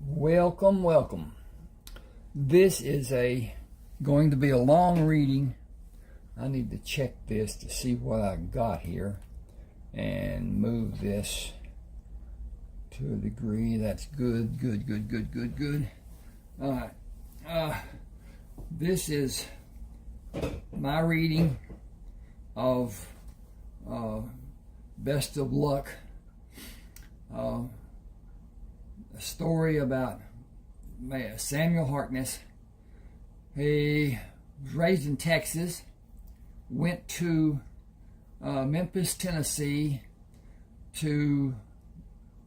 Welcome, welcome. This is going to be a long reading. I need to check this to see what I got here and move this to a degree. That's good. All right. This is my reading of Best of Luck. A story about Samuel Harkness. He was raised in Texas, went to Memphis, Tennessee to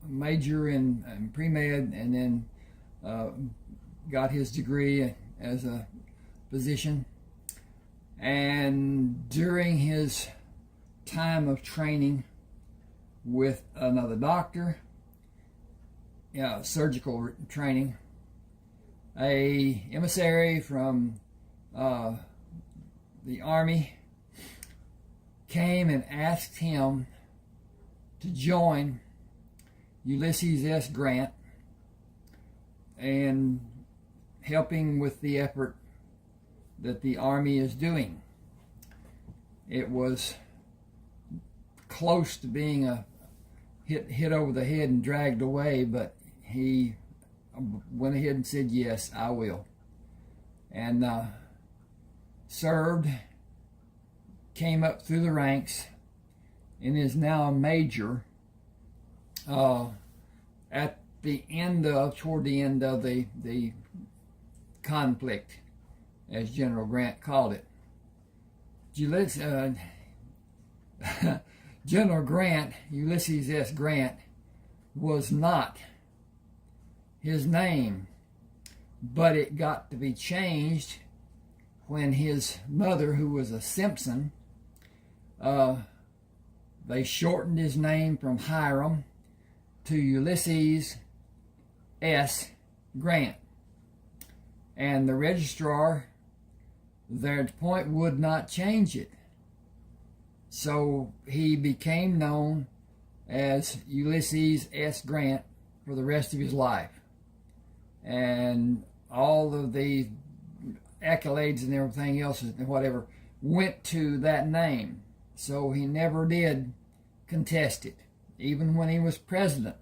major in pre-med, and then got his degree as a physician. And during his time of training with another doctor, surgical training, a emissary from the Army came and asked him to join Ulysses S. Grant and helping with the effort that the Army is doing. It was close to being a hit over the head and dragged away, but he went ahead and said, yes, I will. And served, came up through the ranks, and is now a major toward the end of the conflict, as General Grant called it. General Grant, Ulysses S. Grant, was not his name, but it got to be changed when his mother, who was a Simpson, they shortened his name from Hiram to Ulysses S. Grant. And the registrar there at the point would not change it. So he became known as Ulysses S. Grant for the rest of his life. And all of the accolades and everything else, whatever, went to that name. So he never did contest it. Even when he was president,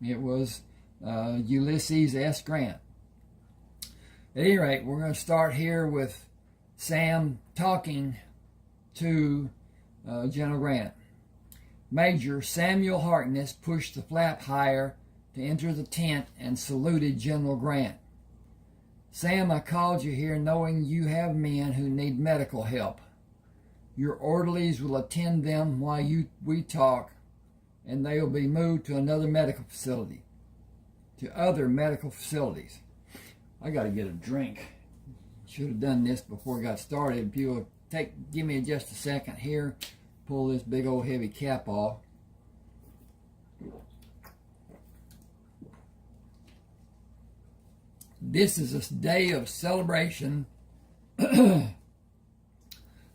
it was Ulysses S. Grant. At any rate, we're going to start here with Sam talking to General Grant. Major Samuel Harkness pushed the flap higher to enter the tent and saluted General Grant. Sam, I called you here knowing you have men who need medical help. Your orderlies will attend them while we talk, and they will be moved to other medical facilities. I got to get a drink. Should have done this before we got started. If you'll give me just a second here, pull this big old heavy cap off. This is a day of celebration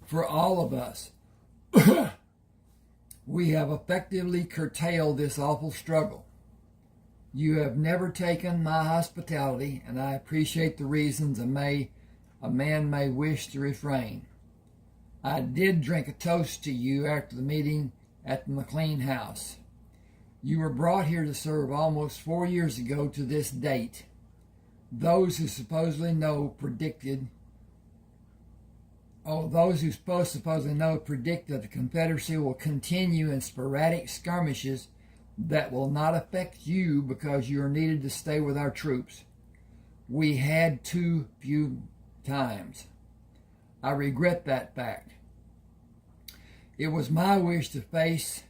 for all of us. We have effectively curtailed this awful struggle. You have never taken my hospitality, and I appreciate the reasons a man may wish to refrain. I did drink a toast to you after the meeting at the McLean house. You were brought here to serve almost 4 years ago to this date. Those who supposedly know predicted that the Confederacy will continue in sporadic skirmishes that will not affect you because you are needed to stay with our troops. We had too few times. I regret that fact. It was my wish to face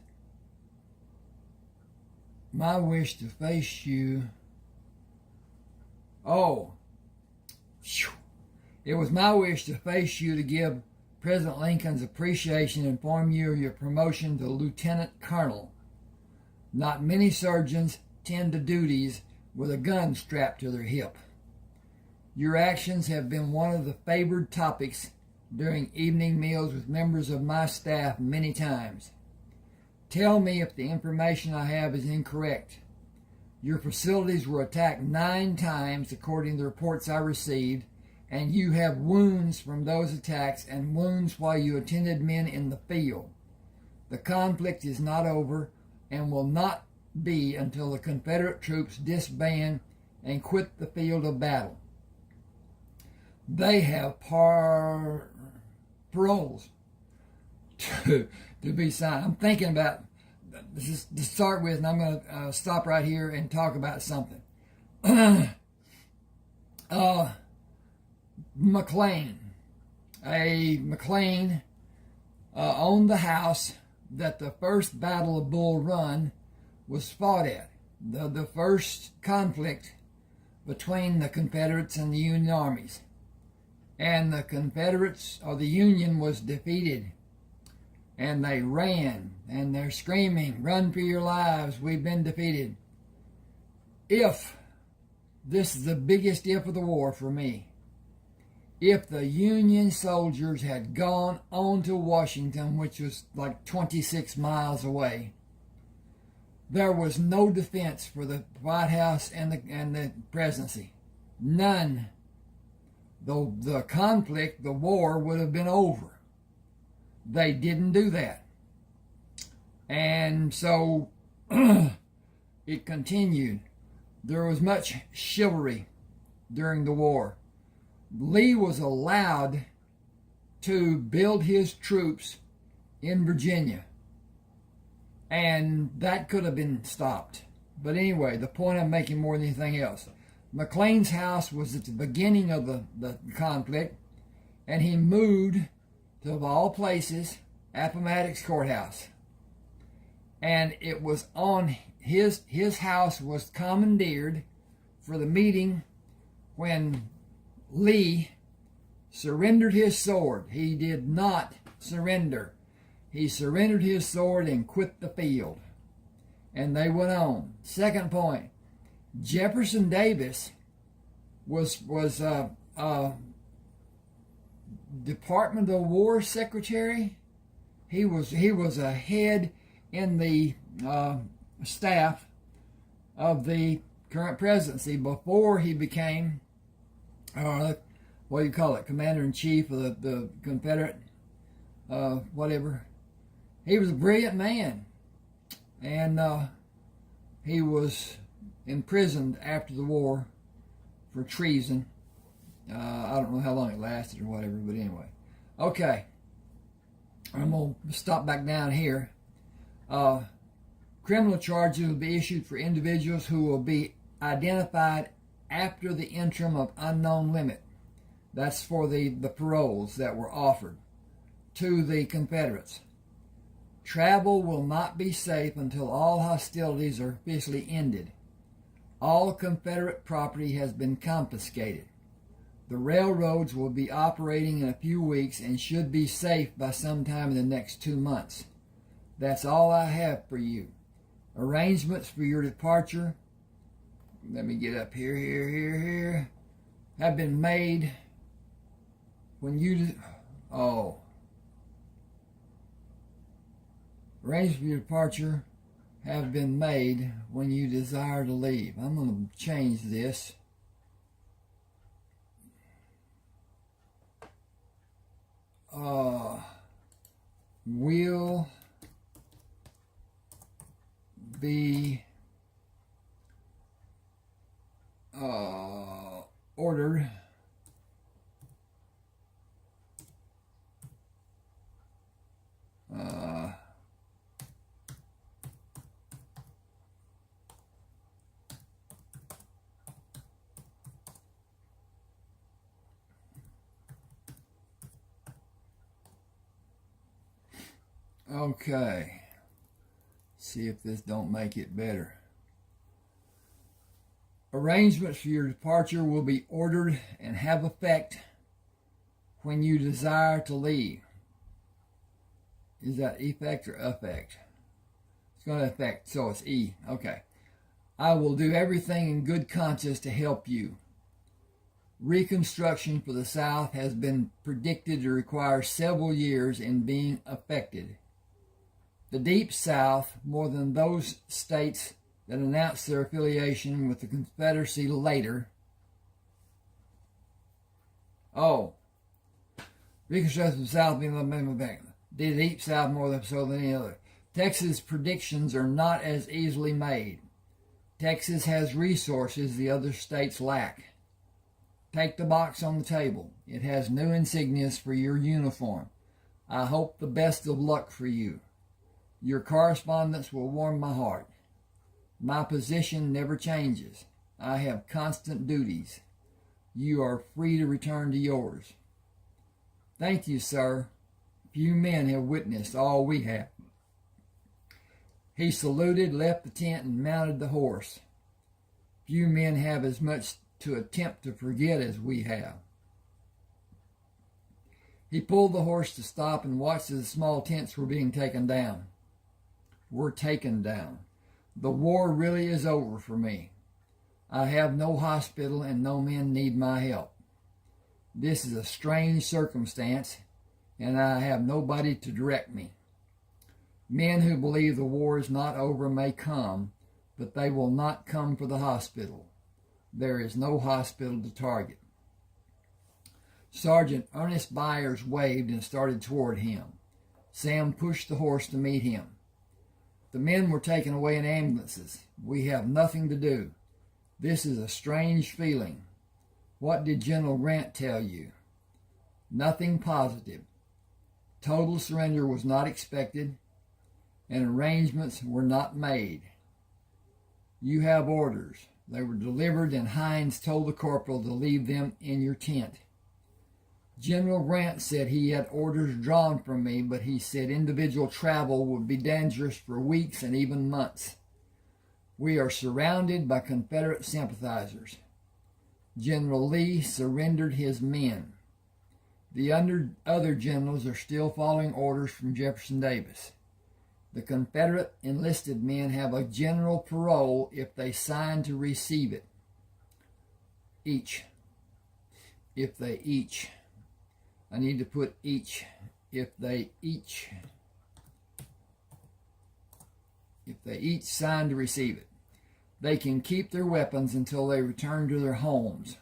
you. It was my wish to face you to give President Lincoln's appreciation and inform you of your promotion to Lieutenant Colonel. Not many surgeons tend to duties with a gun strapped to their hip. Your actions have been one of the favored topics during evening meals with members of my staff many times. Tell me if the information I have is incorrect. Your facilities were attacked 9 times, according to the reports I received, and you have wounds from those attacks and wounds while you attended men in the field. The conflict is not over and will not be until the Confederate troops disband and quit the field of battle. They have paroles to be signed. I'm thinking about this to start with, and I'm going to stop right here and talk about something. McLean owned the house that the first Battle of Bull Run was fought at, the first conflict between the Confederates and the Union armies. And the Confederates, or the Union, was defeated. And they ran, and they're screaming, "Run for your lives, we've been defeated." This is the biggest if of the war for me, if the Union soldiers had gone on to Washington, which was like 26 miles away, there was no defense for the White House and the presidency. None. The conflict, the war, would have been over. They didn't do that. And so it continued. There was much chivalry during the war. Lee was allowed to build his troops in Virginia, and that could have been stopped. But anyway, the point I'm making more than anything else, McLean's house was at the beginning of the conflict, and he moved to, of all places, Appomattox Courthouse. And it was on his house was commandeered for the meeting when Lee surrendered his sword. He did not surrender. He surrendered his sword and quit the field. And they went on. Second point, Jefferson Davis was Department of War Secretary. He was a head in the staff of the current presidency before he became what do you call it, Commander-in-Chief of the Confederate whatever. He was a brilliant man, and he was imprisoned after the war for treason. I don't know how long it lasted or whatever, but anyway. Okay. I'm going to stop back down here. Criminal charges will be issued for individuals who will be identified after the interim of unknown limit. That's for the paroles that were offered to the Confederates. Travel will not be safe until all hostilities are officially ended. All Confederate property has been confiscated. The railroads will be operating in a few weeks and should be safe by sometime in the next 2 months. That's all I have for you. Arrangements for your departure, let me get up here, have been made when you, arrangements for your departure have been made when you desire to leave. I'm going to change this. Will be ordered okay. See if this don't make it better. Arrangements for your departure will be ordered and have effect when you desire to leave. Is that effect or affect? It's going to affect, so it's E. Okay. I will do everything in good conscience to help you. Reconstruction for the South has been predicted to require several years in being effected. The Deep South, more than those states that announced their affiliation with the Confederacy later. Oh, Reconstruction South being did deep South more so than any other. Texas' predictions are not as easily made. Texas has resources the other states lack. Take the box on the table. It has new insignias for your uniform. I hope the best of luck for you. Your correspondence will warm my heart. My position never changes. I have constant duties. You are free to return to yours. Thank you, sir. Few men have witnessed all we have. He saluted, left the tent, and mounted the horse. Few men have as much to attempt to forget as we have. He pulled the horse to stop and watched as the small tents were being taken down. We're taken down. The war really is over for me. I have no hospital and no men need my help. This is a strange circumstance, and I have nobody to direct me. Men who believe the war is not over may come, but they will not come for the hospital. There is no hospital to target. Sergeant Ernest Byers waved and started toward him. Sam pushed the horse to meet him. The men were taken away in ambulances. We have nothing to do. This is a strange feeling. What did General Grant tell you? Nothing positive. Total surrender was not expected, and arrangements were not made. You have orders. They were delivered, and Hines told the corporal to leave them in your tent. General Grant said he had orders drawn from me, but he said individual travel would be dangerous for weeks and even months. We are surrounded by Confederate sympathizers. General Lee surrendered his men. The other generals are still following orders from Jefferson Davis. The Confederate enlisted men have a general parole if they sign to receive it. I need to put each. If they each sign to receive it. They can keep their weapons until they return to their homes.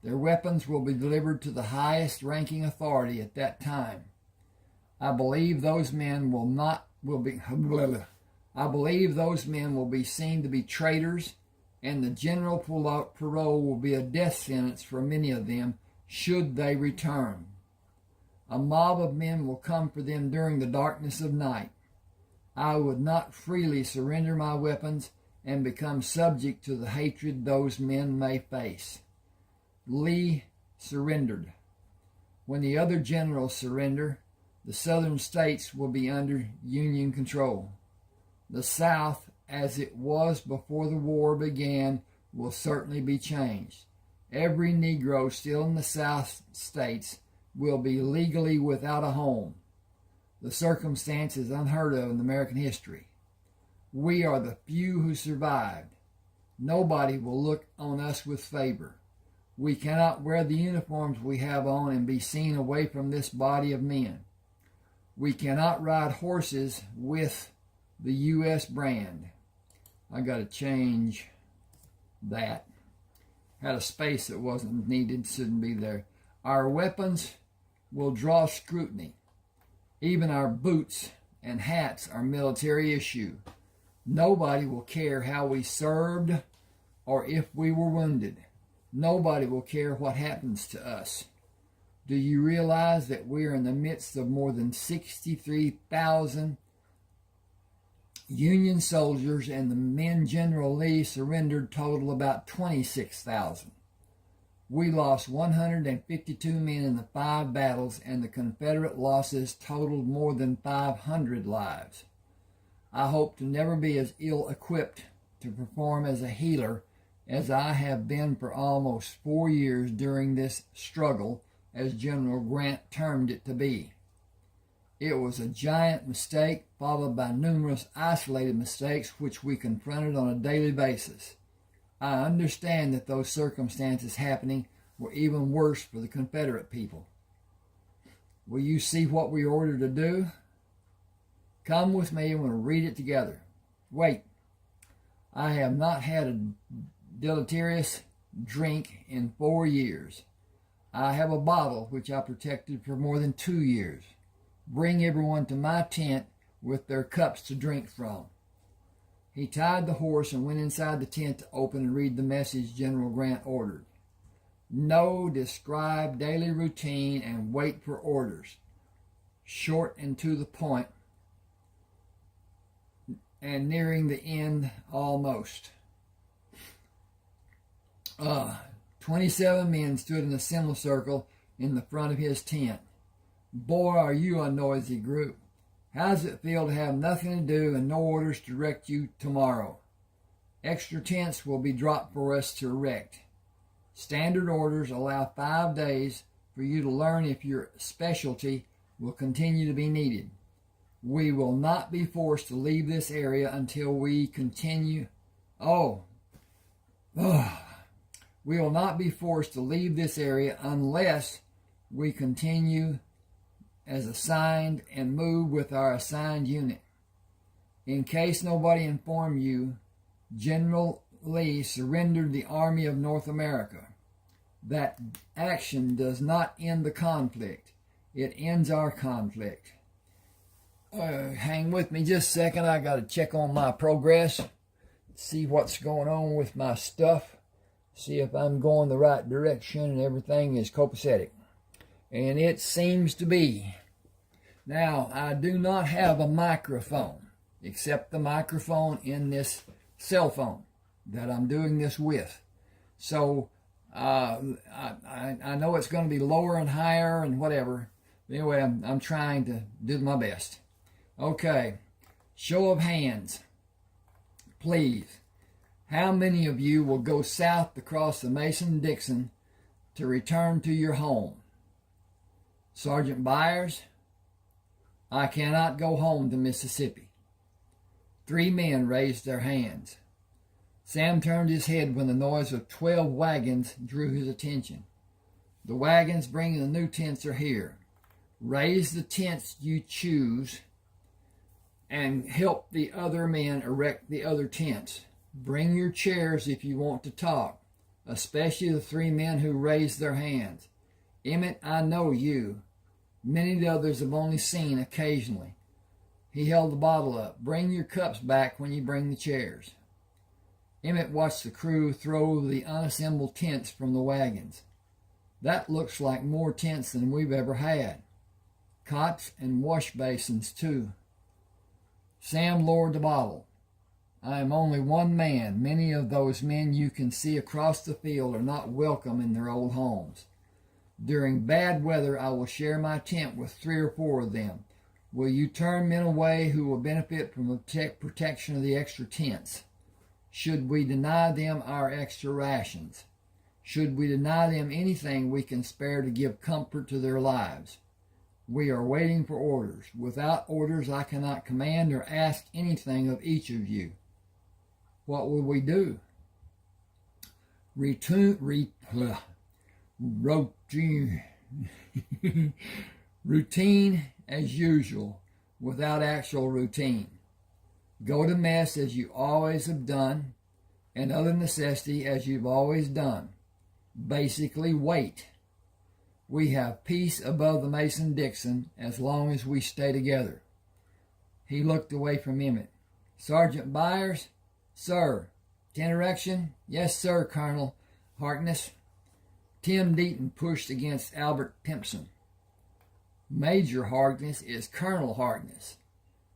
Their weapons will be delivered to the highest ranking authority at that time. I believe those men will be seen to be traitors, and the general parole will be a death sentence for many of them should they return. A mob of men will come for them during the darkness of night. I would not freely surrender my weapons and become subject to the hatred those men may face. Lee surrendered. When the other generals surrender, the southern states will be under Union control. The South, as it was before the war began, will certainly be changed. Every Negro still in the South states will be legally without a home. The circumstance is unheard of in American history. We are the few who survived. Nobody will look on us with favor. We cannot wear the uniforms we have on and be seen away from this body of men. We cannot ride horses with the U.S. brand. I got to change that. Had a space that wasn't needed, shouldn't be there. Our weapons will draw scrutiny. Even our boots and hats are military issue. Nobody will care how we served or if we were wounded. Nobody will care what happens to us. Do you realize that we are in the midst of more than 63,000 Union soldiers, and the men General Lee surrendered total about 26,000. We lost 152 men in the 5 battles, and the Confederate losses totaled more than 500 lives. I hope to never be as ill-equipped to perform as a healer as I have been for almost 4 years during this struggle, as General Grant termed it to be. It was a giant mistake, followed by numerous isolated mistakes which we confronted on a daily basis. I understand that those circumstances happening were even worse for the Confederate people. Will you see what we are ordered to do? Come with me and we'll read it together. Wait. I have not had a deleterious drink in 4 years. I have a bottle which I protected for more than 2 years. Bring everyone to my tent with their cups to drink from." He tied the horse and went inside the tent to open and read the message General Grant ordered. "No, describe daily routine and wait for orders. Short and to the point, and nearing the end almost." 27 men stood in a semicircle in the front of his tent. "Boy, are you a noisy group. How does it feel to have nothing to do and no orders to direct you tomorrow? Extra tents will be dropped for us to erect. Standard orders allow 5 days for you to learn if your specialty will continue to be needed. We will not be forced to leave this area until we continue. We will not be forced to leave this area unless we continue as assigned and move with our assigned unit. In case nobody informed you, General Lee surrendered the Army of North America. That action does not end the conflict. It ends our conflict." Hang with me just a second. I got to check on my progress, see what's going on with my stuff, see if I'm going the right direction and everything is copacetic. And it seems to be. Now, I do not have a microphone, except the microphone in this cell phone that I'm doing this with. So, I know it's going to be lower and higher and whatever. Anyway, I'm trying to do my best. Okay, show of hands, please. How many of you will go south across the Mason-Dixon to return to your home? Sergeant Byers? "I cannot go home to Mississippi." 3 men raised their hands. Sam turned his head when the noise of 12 wagons drew his attention. "The wagons bringing the new tents are here. Raise the tents you choose and help the other men erect the other tents. Bring your chairs if you want to talk, especially the 3 men who raised their hands. Emmett, I know you. Many of the others have only seen occasionally." He held the bottle up. "Bring your cups back when you bring the chairs." Emmett watched the crew throw the unassembled tents from the wagons. "That looks like more tents than we've ever had. Cots and wash basins, too." Sam lowered the bottle. "I am only one man. Many of those men you can see across the field are not welcome in their old homes. During bad weather, I will share my tent with 3 or 4 of them. Will you turn men away who will benefit from the protection of the extra tents? Should we deny them our extra rations? Should we deny them anything we can spare to give comfort to their lives? We are waiting for orders. Without orders, I cannot command or ask anything of each of you. What will we do?" Routine as usual, without actual routine. Go to mess as you always have done, and other necessity as you've always done. Basically, wait. We have peace above the Mason-Dixon as long as we stay together. He looked away from Emmett. "Sergeant Byers?" "Sir." "Tent erection?" "Yes, sir, Colonel Harkness." Tim Deaton pushed against Albert Pimpson. "Major Harkness is Colonel Harkness.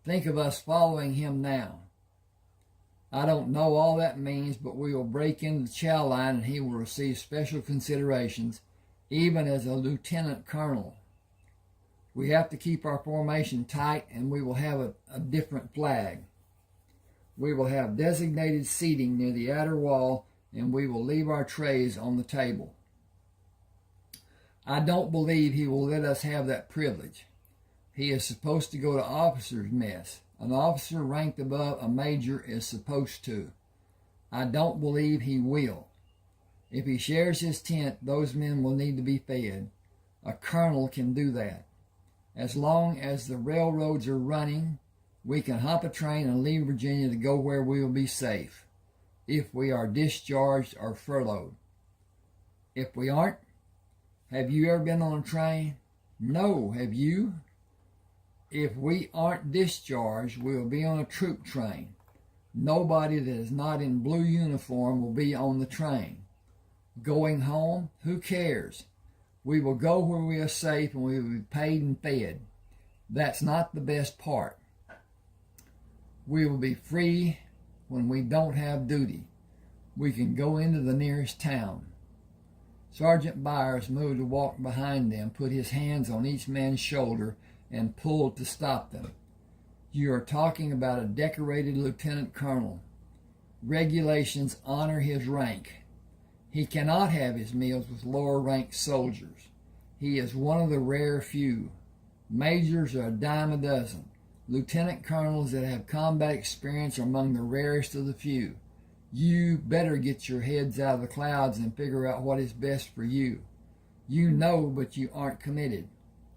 Think of us following him now." "I don't know all that means, but we will break into the chow line and he will receive special considerations, even as a lieutenant colonel. We have to keep our formation tight, and we will have a different flag. We will have designated seating near the outer wall, and we will leave our trays on the table. I don't believe he will let us have that privilege. He is supposed to go to officers' mess. An officer ranked above a major is supposed to. I don't believe he will. If he shares his tent, those men will need to be fed. A colonel can do that. As long as the railroads are running, we can hop a train and leave Virginia to go where we will be safe. if we are discharged or furloughed. If we aren't, have you ever been on a train? No, have you? If we aren't discharged, we'll be on a troop train. Nobody that is not in blue uniform will be on the train. Going home? Who cares? We will go where we are safe and we will be paid and fed. That's not the best part. We will be free when we don't have duty. We can go into the nearest town. Sergeant Byers moved to walk behind them, put his hands on each man's shoulder, and pulled to stop them. You are talking about a decorated lieutenant colonel. Regulations honor his rank. He cannot have his meals with lower-ranked soldiers. He is one of the rare few. Majors are a dime a dozen. Lieutenant colonels that have combat experience are among the rarest of the few. You better get your heads out of the clouds and figure out what is best for you. You know, but you aren't committed.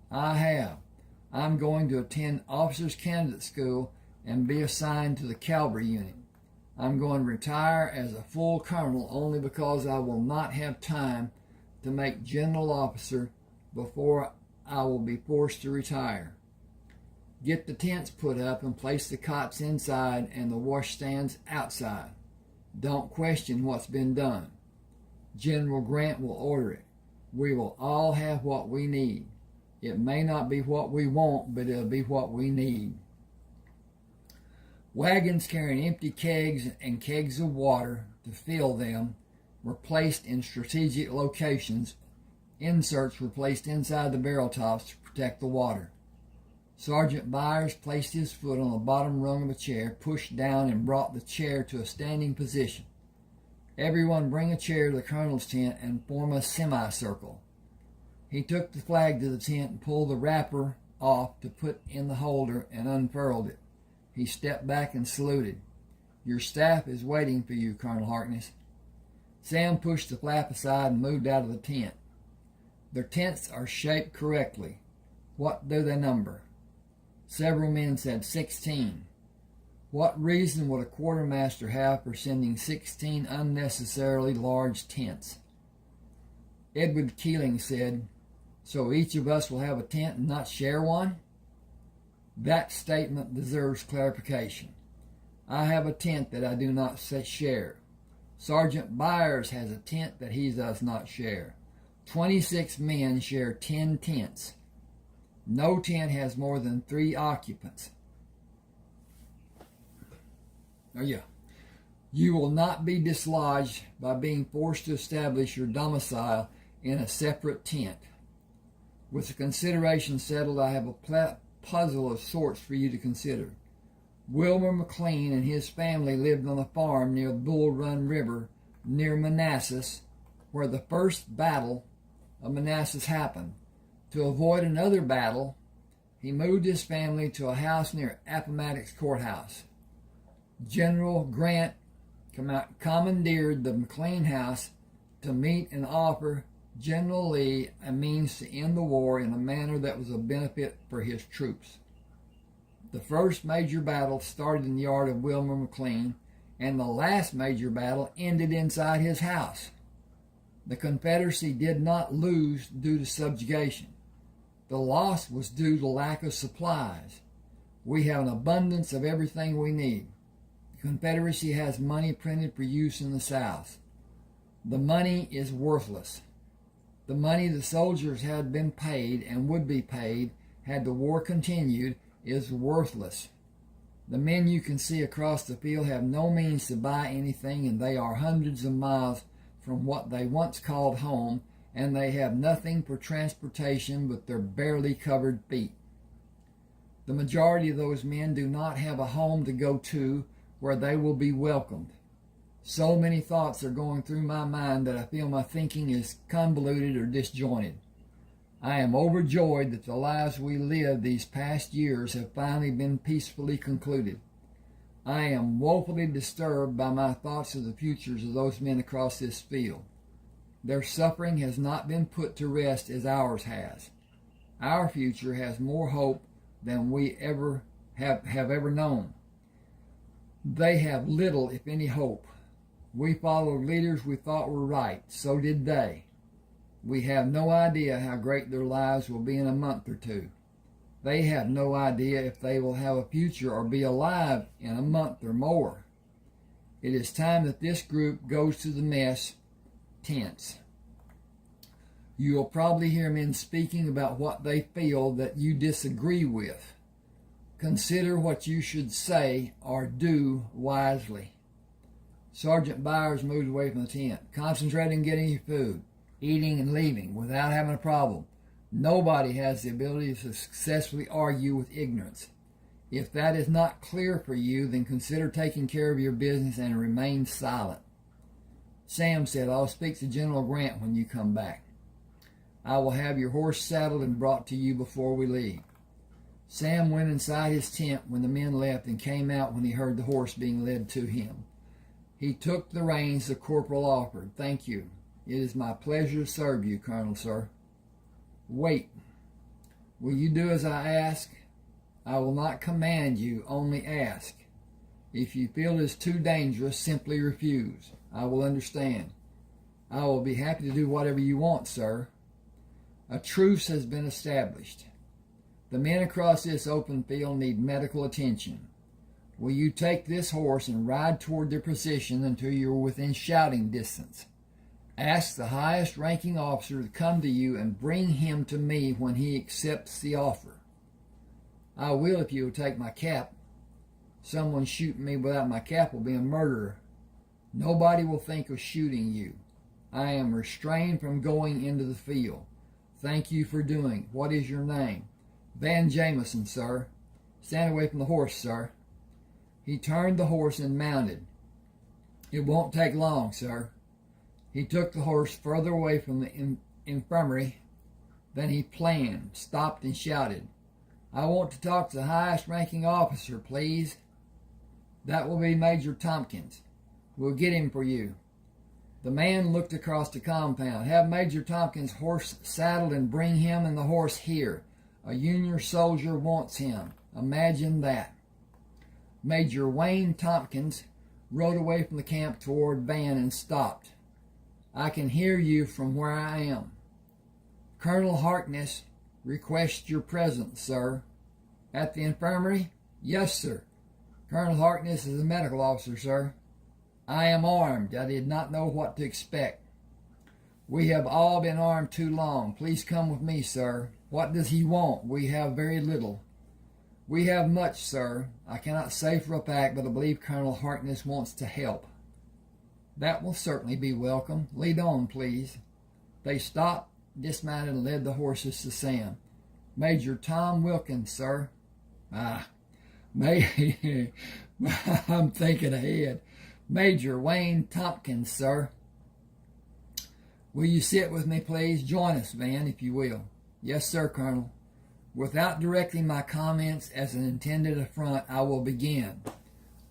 I have. I'm going to attend Officers Candidate School and be assigned to the cavalry unit. I'm going to retire as a full colonel only because I will not have time to make general officer before I will be forced to retire. Get the tents put up and place the cots inside and the washstands outside. Don't question what's been done. General Grant will order it. We will all have what we need. It may not be what we want, but it'll be what we need. Wagons carrying empty kegs and kegs of water to fill them were placed in strategic locations. Inserts were placed inside the barrel tops to protect the water. Sergeant Byers placed his foot on the bottom rung of a chair, pushed down, and brought the chair to a standing position. Everyone bring a chair to the colonel's tent and form a semicircle. He took the flag to the tent and pulled the wrapper off to put in the holder and unfurled it. He stepped back and saluted. Your staff is waiting for you, Colonel Harkness. Sam pushed the flap aside and moved out of the tent. Their tents are shaped correctly. What do they number? Several men said 16. What reason would a quartermaster have for sending 16 unnecessarily large tents? Edward Keeling said, so each of us will have a tent and not share one? That statement deserves clarification. I have a tent that I do not share. Sergeant Byers has a tent that he does not share. 26 men share 10 tents. No tent has more than 3 occupants. Oh yeah. You will not be dislodged by being forced to establish your domicile in a separate tent. With the consideration settled, I have a puzzle of sorts for you to consider. Wilmer McLean and his family lived on a farm near the Bull Run River, near Manassas, where the first battle of Manassas happened. To avoid another battle, he moved his family to a house near Appomattox Courthouse. General Grant commandeered the McLean house to meet and offer General Lee a means to end the war in a manner that was a benefit for his troops. The first major battle started in the yard of Wilmer McLean, and the last major battle ended inside his house. The Confederacy did not lose due to subjugation. The loss was due to lack of supplies. We have an abundance of everything we need. The Confederacy has money printed for use in the South. The money is worthless. The money the soldiers had been paid and would be paid had the war continued is worthless. The men you can see across the field have no means to buy anything, and they are hundreds of miles from what they once called home, and they have nothing for transportation but their barely covered feet. The majority of those men do not have a home to go to where they will be welcomed. So many thoughts are going through my mind that I feel my thinking is convoluted or disjointed. I am overjoyed that the lives we lived these past years have finally been peacefully concluded. I am woefully disturbed by my thoughts of the futures of those men across this field. Their suffering has not been put to rest as ours has. Our future has more hope than we ever have ever known. They have little, if any, hope. We followed leaders we thought were right. So did they. We have no idea how great their lives will be in a month or two. They have no idea if they will have a future or be alive in a month or more. It is time that this group goes to the mess tents. You will probably hear men speaking about what they feel that you disagree with. Consider what you should say or do wisely. Sergeant Byers moved away from the tent. Concentrating on getting your food, eating and leaving without having a problem. Nobody has the ability to successfully argue with ignorance. If that is not clear for you, then consider taking care of your business and remain silent. Sam said, I'll speak to General Grant when you come back. I will have your horse saddled and brought to you before we leave. Sam went inside his tent when the men left and came out when he heard the horse being led to him. He took the reins the corporal offered. Thank you. It is my pleasure to serve you, Colonel, sir. Wait. Will you do as I ask? I will not command you, only ask. If you feel it is too dangerous, simply refuse. I will understand. I will be happy to do whatever you want, sir. A truce has been established. The men across this open field need medical attention. Will you take this horse and ride toward their position until you are within shouting distance? Ask the highest ranking officer to come to you and bring him to me when he accepts the offer. I will if you will take my cap. Someone shooting me without my cap will be a murderer. Nobody will think of shooting you. I am restrained from going into the field. Thank you for doing. What is your name? Van Jameson, sir. Stand away from the horse, sir. He turned the horse and mounted. It won't take long, sir. He took the horse further away from the infirmary than he planned, stopped and shouted, I want to talk to the highest ranking officer, please. That will be Major Tompkins. We'll get him for you. The man looked across the compound. Have Major Tompkins' horse saddled and bring him and the horse here. A Union soldier wants him. Imagine that. Major Wayne Tompkins rode away from the camp toward Van and stopped. I can hear you from where I am. Colonel Harkness requests your presence, sir. At the infirmary? Yes, sir. Colonel Harkness is a medical officer, sir. I am armed. I did not know what to expect. We have all been armed too long. Please come with me, sir. What does he want? We have very little. We have much, sir. I cannot say for a fact, but I believe Colonel Harkness wants to help. That will certainly be welcome. Lead on, please. They stopped, dismounted, and led the horses to Sam. Major Tom Wilkins, sir. I'm thinking ahead. Major Wayne Tompkins, sir. Will you sit with me, please? Join us, Van, if you will. Yes, sir, Colonel. Without directing my comments as an intended affront, I will begin.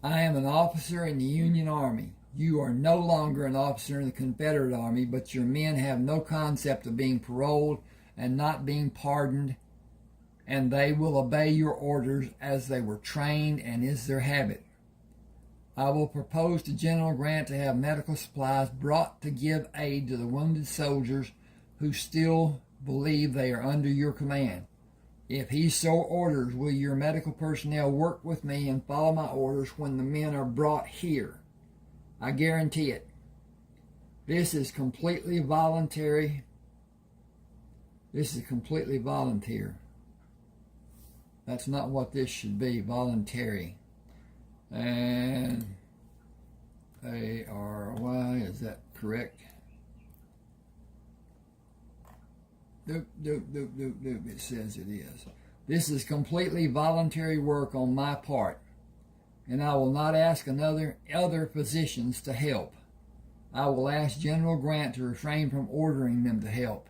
I am an officer in the Union Army. You are no longer an officer in the Confederate Army, but your men have no concept of being paroled and not being pardoned, and they will obey your orders as they were trained and is their habit. I will propose to General Grant to have medical supplies brought to give aid to the wounded soldiers who still believe they are under your command. If he so orders, will your medical personnel work with me and follow my orders when the men are brought here? I guarantee it. This is completely voluntary. This is completely volunteer. That's not what this should be, voluntary. And A-R-Y, is that correct? It says it is. This is completely voluntary work on my part, and I will not ask other physicians to help. I will ask General Grant to refrain from ordering them to help.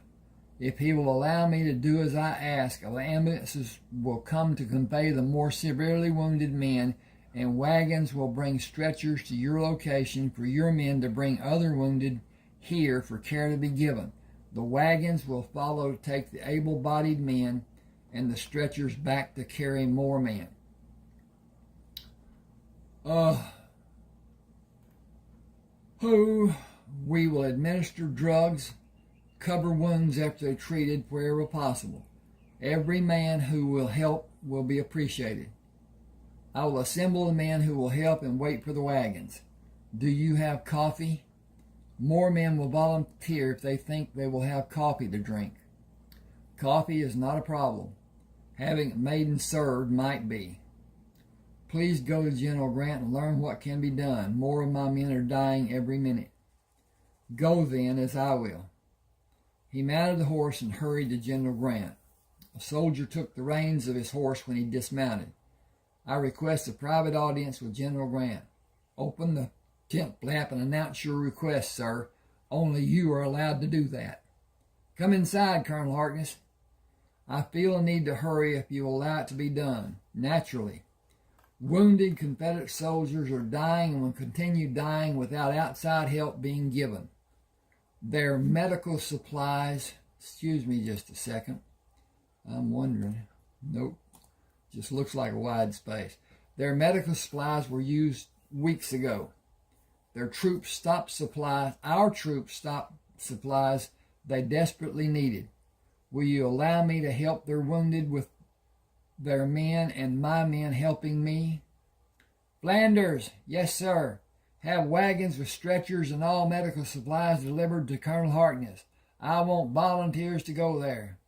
If he will allow me to do as I ask, ambulances will come to convey the more severely wounded men, and wagons will bring stretchers to your location for your men to bring other wounded here for care to be given. The wagons will follow to take the able-bodied men and the stretchers back to carry more men. who we will administer drugs, cover wounds after they're treated wherever possible. Every man who will help will be appreciated. I will assemble the men who will help and wait for the wagons. Do you have coffee? More men will volunteer if they think they will have coffee to drink. Coffee is not a problem. Having it made and served might be. Please go to General Grant and learn what can be done. More of my men are dying every minute. Go then, as I will. He mounted the horse and hurried to General Grant. A soldier took the reins of his horse when he dismounted. I request a private audience with General Grant. Open the tent flap and announce your request, sir. Only you are allowed to do that. Come inside, Colonel Harkness. I feel a need to hurry if you allow it to be done. Naturally. Wounded Confederate soldiers are dying and will continue dying without outside help being given. Their medical supplies, excuse me just a second. I'm wondering. Nope. Just looks like a wide space. Their medical supplies were used weeks ago. Our troops stopped supplies they desperately needed. Will you allow me to help their wounded with their men and my men helping me? Flanders, yes, sir. Have wagons with stretchers and all medical supplies delivered to Colonel Harkness. I want volunteers to go there.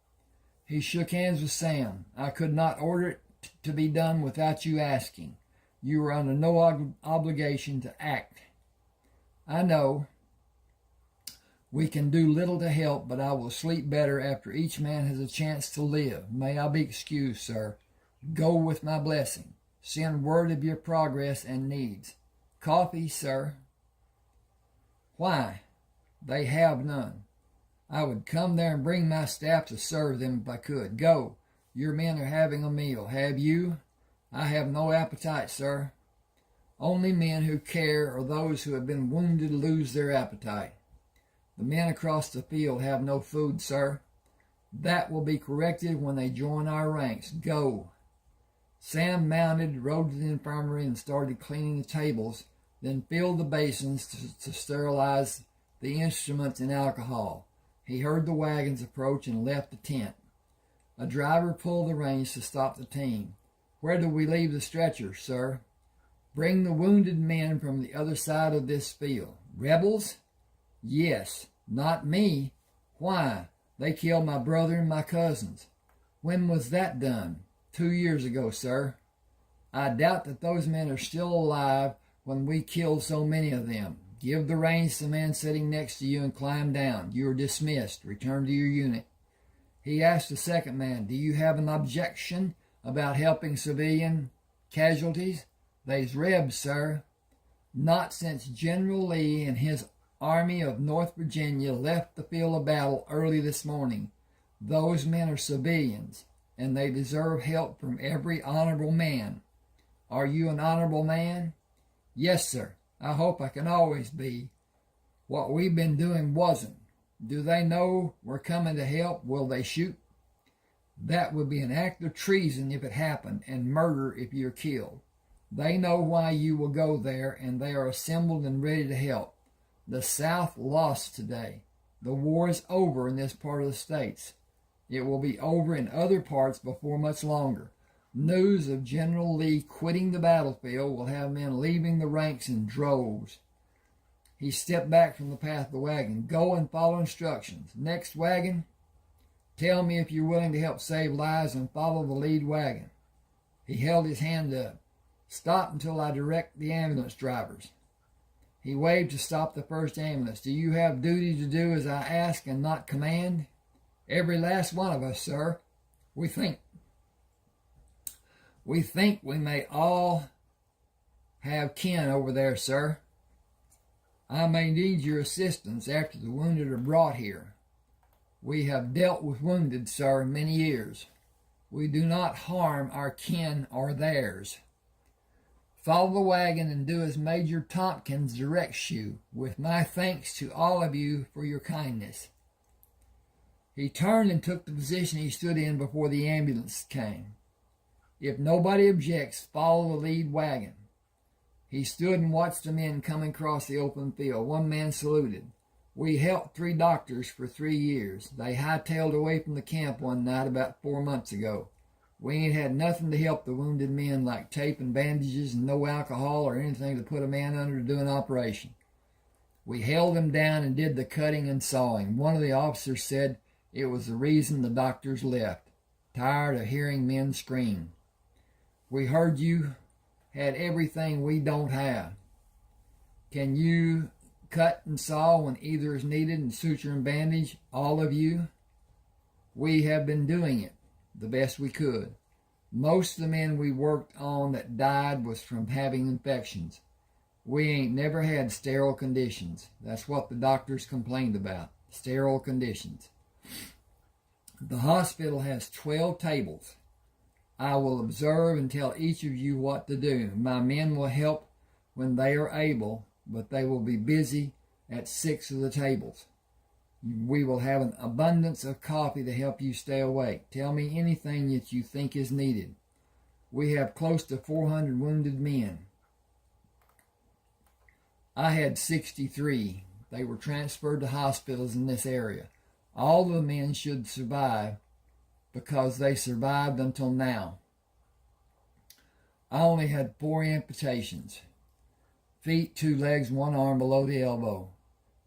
He shook hands with Sam. I could not order it to be done without you asking. You are under no obligation to act. I know we can do little to help, but I will sleep better after each man has a chance to live. May I be excused, sir. Go with my blessing. Send word of your progress and needs. Coffee, sir. Why? They have none. I would come there and bring my staff to serve them if I could. Go. Your men are having a meal. Have you? I have no appetite, sir. Only men who care or those who have been wounded lose their appetite. The men across the field have no food, sir. That will be corrected when they join our ranks. Go. Sam mounted, rode to the infirmary, and started cleaning the tables, then filled the basins to sterilize the instruments and alcohol. He heard the wagons approach and left the tent. A driver pulled the reins to stop the team. Where do we leave the stretchers, sir? Bring the wounded men from the other side of this field. Rebels? Yes. Not me. Why? They killed my brother and my cousins. When was that done? 2 years ago, sir. I doubt that those men are still alive when we killed so many of them. Give the reins to the man sitting next to you and climb down. You are dismissed. Return to your unit. He asked the second man, do you have an objection about helping civilian casualties? They's Rebs, sir. Not since General Lee and his Army of North Virginia left the field of battle early this morning. Those men are civilians, and they deserve help from every honorable man. Are you an honorable man? Yes, sir. I hope I can always be. What we've been doing wasn't. Do they know we're coming to help? Will they shoot? That would be an act of treason if it happened, and murder if you're killed. They know why you will go there, and they are assembled and ready to help. The South lost today. The war is over in this part of the states. It will be over in other parts before much longer. News of General Lee quitting the battlefield will have men leaving the ranks in droves. He stepped back from the path of the wagon. Go and follow instructions. Next wagon, tell me if you're willing to help save lives and follow the lead wagon. He held his hand up. Stop until I direct the ambulance drivers. He waved to stop the first ambulance. Do you have duty to do as I ask and not command? Every last one of us, sir. We think we may all have kin over there, sir. I may need your assistance after the wounded are brought here. We have dealt with wounded, sir, many years. We do not harm our kin or theirs. Follow the wagon and do as Major Tompkins directs you, with my thanks to all of you for your kindness. He turned and took the position he stood in before the ambulance came. If nobody objects, follow the lead wagon. He stood and watched the men coming across the open field. One man saluted. We helped 3 doctors for 3 years. They hightailed away from the camp one night about 4 months ago. We ain't had nothing to help the wounded men like tape and bandages and no alcohol or anything to put a man under to do an operation. We held them down and did the cutting and sawing. One of the officers said it was the reason the doctors left, tired of hearing men scream. We heard you had everything we don't have. Can you cut and saw when either is needed and suture and bandage, all of you? We have been doing it the best we could. Most of the men we worked on that died was from having infections. We ain't never had sterile conditions. That's what the doctors complained about, sterile conditions. The hospital has 12 tables. I will observe and tell each of you what to do. My men will help when they are able, but they will be busy at 6 of the tables. We will have an abundance of coffee to help you stay awake. Tell me anything that you think is needed. We have close to 400 wounded men. I had 63. They were transferred to hospitals in this area. All the men should survive because they survived until now. I only had 4 amputations. Feet, 2 legs, 1 arm below the elbow.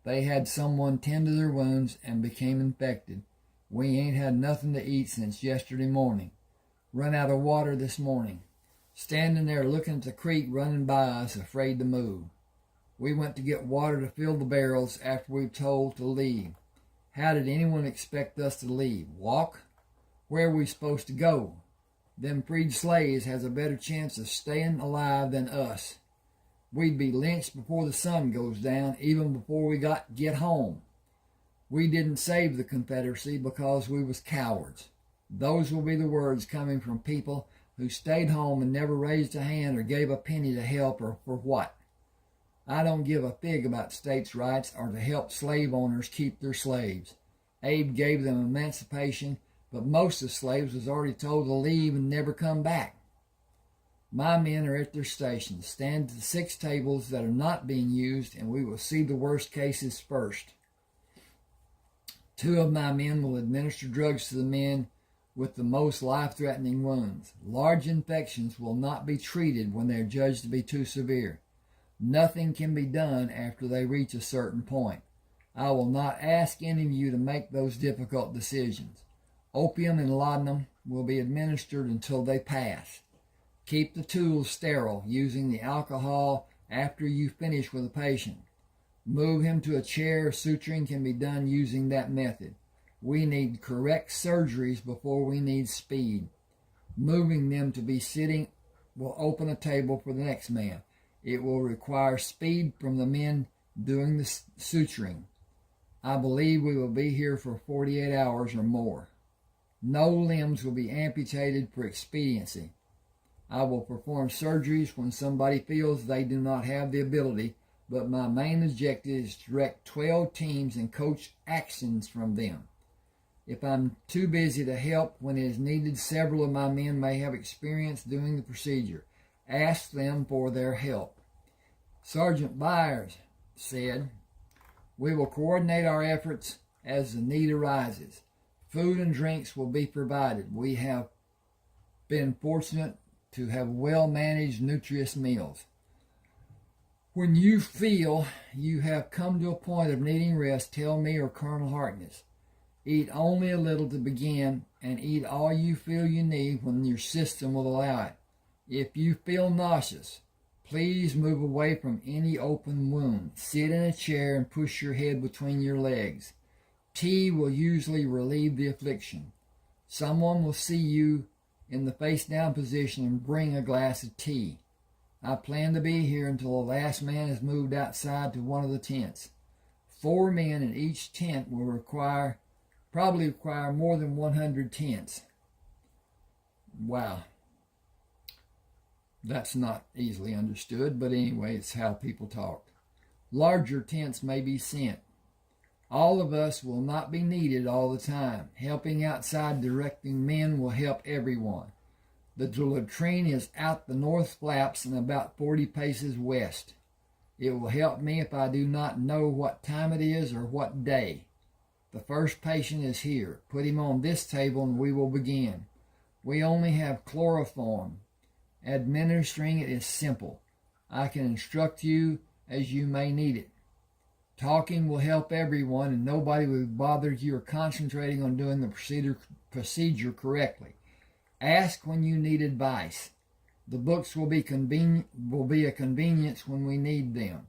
They had someone tend to their wounds and became infected. We ain't had nothing to eat since yesterday morning. Run out of water this morning. Standing there looking at the creek running by us, afraid to move. We went to get water to fill the barrels after we were told to leave. How did anyone expect us to leave? Walk? Where are we supposed to go? Them freed slaves has a better chance of staying alive than us. We'd be lynched before the sun goes down, even before we get home. We didn't save the Confederacy because we was cowards. Those will be the words coming from people who stayed home and never raised a hand or gave a penny to help, or for what. I don't give a fig about states' rights or to help slave owners keep their slaves. Abe gave them emancipation, but most of the slaves was already told to leave and never come back. My men are at their stations. Stand at the 6 tables that are not being used, and we will see the worst cases first. 2 of my men will administer drugs to the men with the most life-threatening wounds. Large infections will not be treated when they are judged to be too severe. Nothing can be done after they reach a certain point. I will not ask any of you to make those difficult decisions. Opium and laudanum will be administered until they pass. Keep the tools sterile, using the alcohol after you finish with a patient. Move him to a chair. Suturing can be done using that method. We need correct surgeries before we need speed. Moving them to be sitting will open a table for the next man. It will require speed from the men doing the suturing. I believe we will be here for 48 hours or more. No limbs will be amputated for expediency. I will perform surgeries when somebody feels they do not have the ability, but my main objective is to direct 12 teams and coach actions from them. If I'm too busy to help when it is needed, several of my men may have experience doing the procedure. Ask them for their help. Sergeant Byers said, we will coordinate our efforts as the need arises. Food and drinks will be provided. We have been fortunate to have well-managed, nutritious meals. When you feel you have come to a point of needing rest, tell me or Colonel Harkness. Eat only a little to begin, and eat all you feel you need when your system will allow it. If you feel nauseous, please move away from any open wound. Sit in a chair and push your head between your legs. Tea will usually relieve the affliction. Someone will see you in the face-down position and bring a glass of tea. I plan to be here until the last man is moved outside to one of the tents. 4 men in each tent will probably require more than 100 tents. Wow. That's not easily understood, but anyway, it's how people talk. Larger tents may be sent. All of us will not be needed all the time. Helping outside directing men will help everyone. The latrine is out the north flaps and about 40 paces west. It will help me if I do not know what time it is or what day. The first patient is here. Put him on this table and we will begin. We only have chloroform. Administering it is simple. I can instruct you as you may need it. Talking will help everyone and nobody will be bothered you are concentrating on doing the procedure correctly. Ask when you need advice. The books will be a convenience when we need them.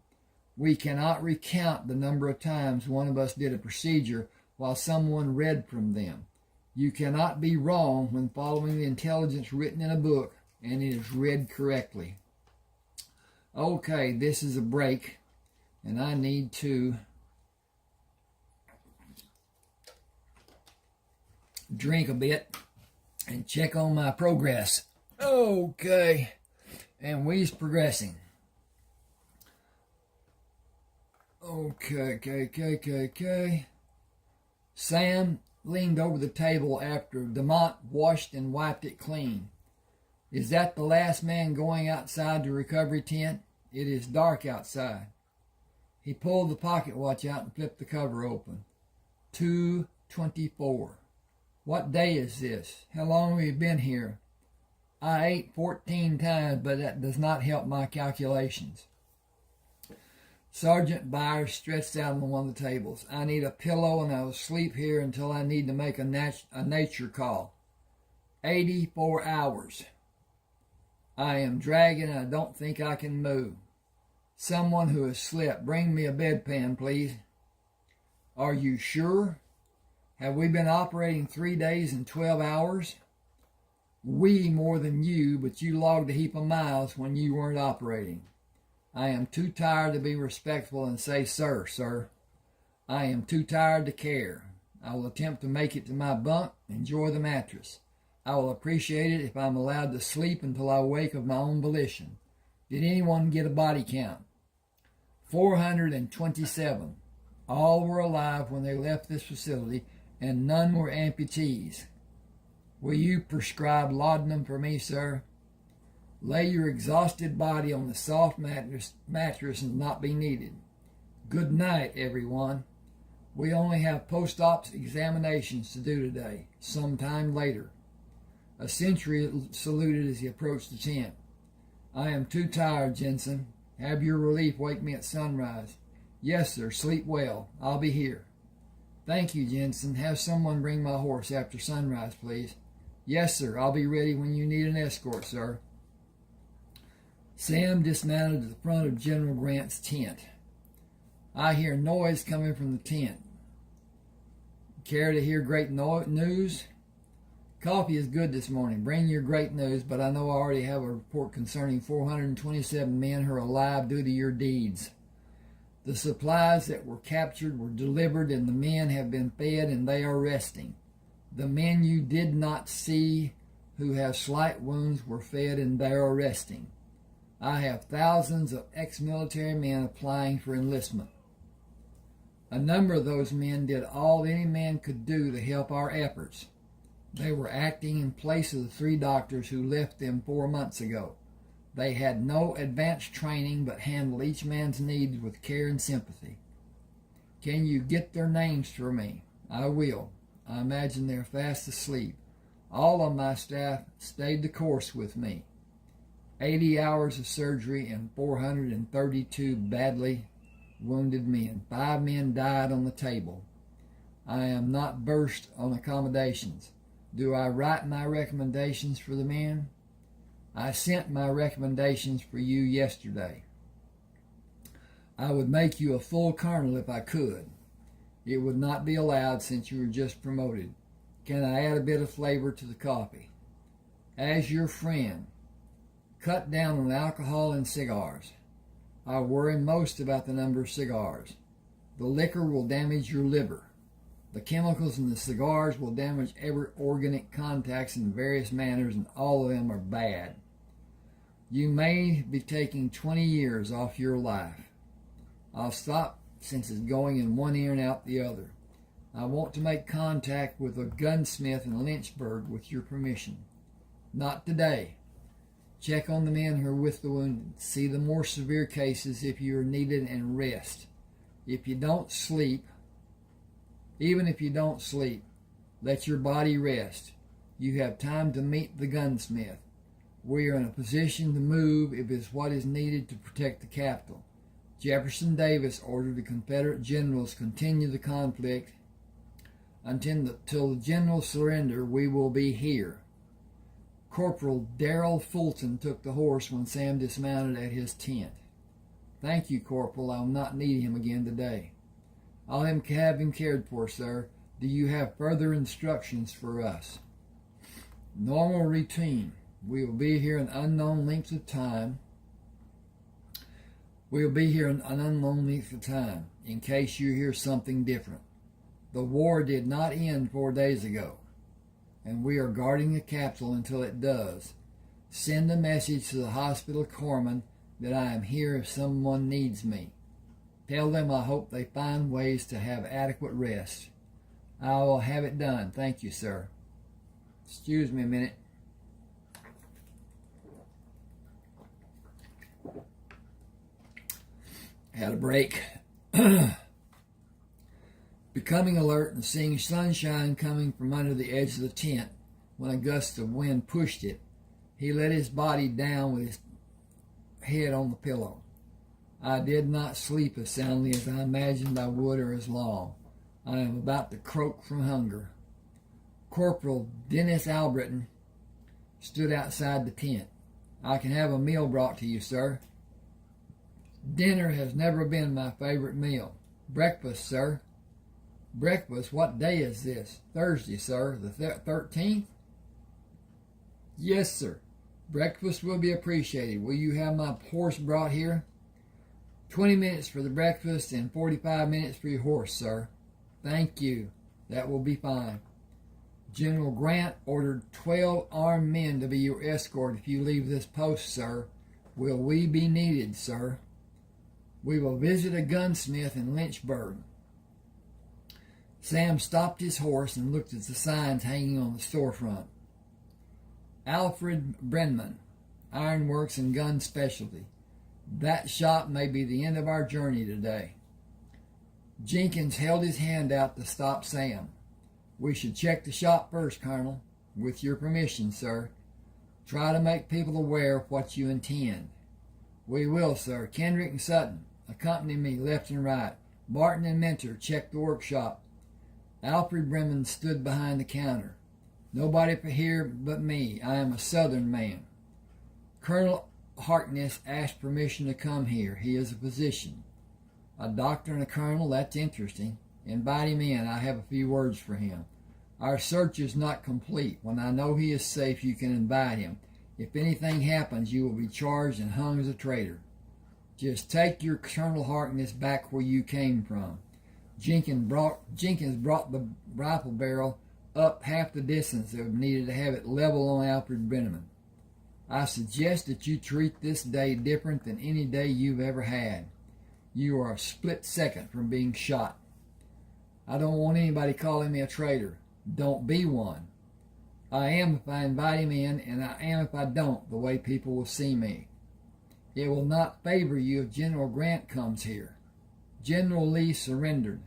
We cannot recount the number of times one of us did a procedure while someone read from them. You cannot be wrong when following the intelligence written in a book and it is read correctly. Okay, this is a break, and I need to drink a bit and check on my progress. Okay, and we's progressing. Okay. Sam leaned over the table after Demont washed and wiped it clean. Is that the last man going outside the recovery tent? It is dark outside. He pulled the pocket watch out and flipped the cover open. 2:24. What day is this? How long have you been here? I ate 14 times, but that does not help my calculations. Sergeant Byers stretched out on one of the tables. I need a pillow and I will sleep here until I need to make a nature call. 84 hours. I am dragging and I don't think I can move. Someone who has slept, bring me a bedpan, please. Are you sure? Have we been operating 3 days and 12 hours? We more than you, but you logged a heap of miles when you weren't operating. I am too tired to be respectful and say, sir. I am too tired to care. I will attempt to make it to my bunk, enjoy the mattress. I will appreciate it if I'm allowed to sleep until I wake of my own volition. Did anyone get a body count? 427. All were alive when they left this facility, and none were amputees. Will you prescribe laudanum for me, sir? Lay your exhausted body on the soft mattress and not be needed. Good night, everyone. We only have post-op examinations to do today, sometime later. A sentry saluted as he approached the tent. I am too tired, Jensen. Have your relief wake me at sunrise. Yes, sir. Sleep well. I'll be here. Thank you, Jensen. Have someone bring my horse after sunrise, please. Yes, sir. I'll be ready when you need an escort, sir. Sam dismounted at the front of General Grant's tent. I hear noise coming from the tent. Care to hear great news? Coffee is good this morning. Bring your great news, but I know I already have a report concerning 427 men who are alive due to your deeds. The supplies that were captured were delivered, and the men have been fed, and they are resting. The men you did not see who have slight wounds were fed, and they are resting. I have thousands of ex-military men applying for enlistment. A number of those men did all any man could do to help our efforts. They were acting in place of the 3 doctors who left them 4 months ago. They had no advanced training but handled each man's needs with care and sympathy. Can you get their names for me? I will. I imagine they're fast asleep. All of my staff stayed the course with me. 80 hours of surgery and 432 badly wounded men. 5 men died on the table. I am not burst on accommodations. Do I write my recommendations for the men? I sent my recommendations for you yesterday. I would make you a full colonel if I could. It would not be allowed since you were just promoted. Can I add a bit of flavor to the coffee? As your friend, cut down on alcohol and cigars. I worry most about the number of cigars. The liquor will damage your liver. The chemicals in the cigars will damage every organic contacts in various manners, and all of them are bad. You may be taking 20 years off your life. I'll stop since it's going in one ear and out the other. I want to make contact with a gunsmith in Lynchburg with your permission. Not today. Check on the men who are with the wounded. See the more severe cases if you are needed, and rest. If you don't sleep, even if you don't sleep, let your body rest. You have time to meet the gunsmith. We are in a position to move if it's what is needed to protect the capital. Jefferson Davis ordered the Confederate generals continue the conflict until the generals surrender. We will be here. Corporal Darrell Fulton took the horse when Sam dismounted at his tent. Thank you, Corporal. I will not need him again today. I'll have him cared for, sir. Do you have further instructions for us? Normal routine. We will be here an unknown length of time. In case you hear something different. The war did not end 4 days ago, and we are guarding the capital until it does. Send a message to the hospital corpsmen that I am here if someone needs me. Tell them I hope they find ways to have adequate rest. I will have it done. Thank you, sir. Excuse me a minute. Had a break. Becoming alert and seeing sunshine coming from under the edge of the tent when a gust of wind pushed it, he let his body down with his head on the pillow. I did not sleep as soundly as I imagined I would, or as long. I am about to croak from hunger. Corporal Dennis Albritton stood outside the tent. I can have a meal brought to you, sir. Dinner has never been my favorite meal. Breakfast, sir. Breakfast? What day is this? Thursday, sir. The 13th? Yes, sir. Breakfast will be appreciated. Will you have my horse brought here? 20 minutes for the breakfast and 45 minutes for your horse, sir. Thank you. That will be fine. General Grant ordered 12 armed men to be your escort if you leave this post, sir. Will we be needed, sir? We will visit a gunsmith in Lynchburg. Sam stopped his horse and looked at the signs hanging on the storefront. Alfred Brenman, Ironworks and Gun Specialty. That shop may be the end of our journey today. Jenkins held his hand out to stop Sam. We should check the shop first, Colonel. With your permission, sir. Try to make people aware of what you intend. We will, sir. Kendrick and Sutton, accompany me left and right. Barton and Mentor, check the workshop. Alfred Bremen stood behind the counter. Nobody for here but me. I am a Southern man. Colonel Harkness asked permission to come here. He is a physician. A doctor and a colonel, that's interesting. Invite him in. I have a few words for him. Our search is not complete. When I know he is safe, you can invite him. If anything happens, you will be charged and hung as a traitor. Just take your Colonel Harkness back where you came from. Jenkins brought the rifle barrel up half the distance that would needed to have it level on Alfred Brenneman. I suggest that you treat this day different than any day you've ever had. You are a split second from being shot. I don't want anybody calling me a traitor. Don't be one. I am if I invite him in, and I am if I don't, the way people will see me. It will not favor you if General Grant comes here. General Lee surrendered.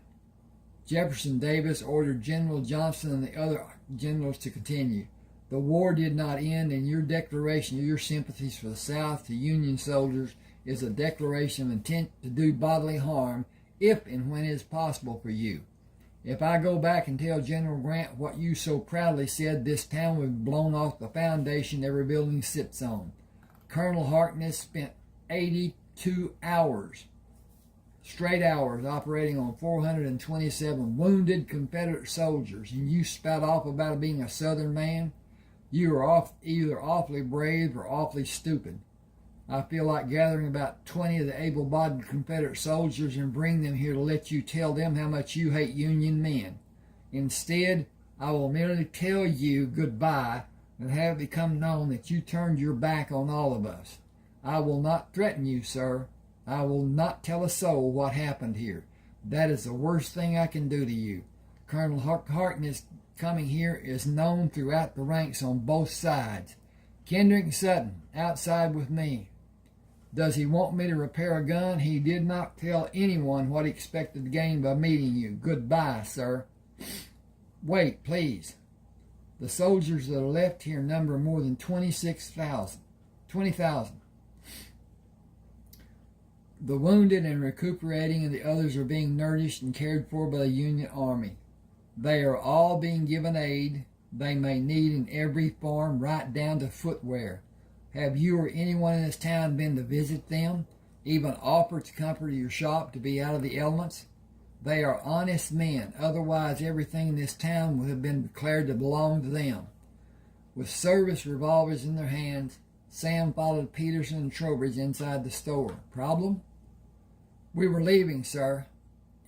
Jefferson Davis ordered General Johnson and the other generals to continue. The war did not end, and your declaration of your sympathies for the South to Union soldiers is a declaration of intent to do bodily harm if and when it is possible for you. If I go back and tell General Grant what you so proudly said, this town will be blown off the foundation every building sits on. Colonel Harkness spent 82 hours, straight hours, operating on 427 wounded Confederate soldiers, and you spout off about being a Southern man? You are either awfully brave or awfully stupid. I feel like gathering about 20 of the able-bodied Confederate soldiers and bring them here to let you tell them how much you hate Union men. Instead, I will merely tell you goodbye and have it become known that you turned your back on all of us. I will not threaten you, sir. I will not tell a soul what happened here. That is the worst thing I can do to you. Colonel Harkness coming here is known throughout the ranks on both sides. Kendrick Sutton, outside with me. Does he want me to repair a gun? He did not tell anyone what he expected to gain by meeting you. Goodbye, sir. Wait, please. The soldiers that are left here number more than 20,000. The wounded and recuperating, and the others are being nourished and cared for by the Union Army. They are all being given aid they may need in every form, right down to footwear. Have you or anyone in this town been to visit them, even offered to come to your shop to be out of the elements? They are honest men, otherwise everything in this town would have been declared to belong to them. With service revolvers in their hands, Sam followed Peterson and Trowbridge inside the store. Problem? We were leaving, sir.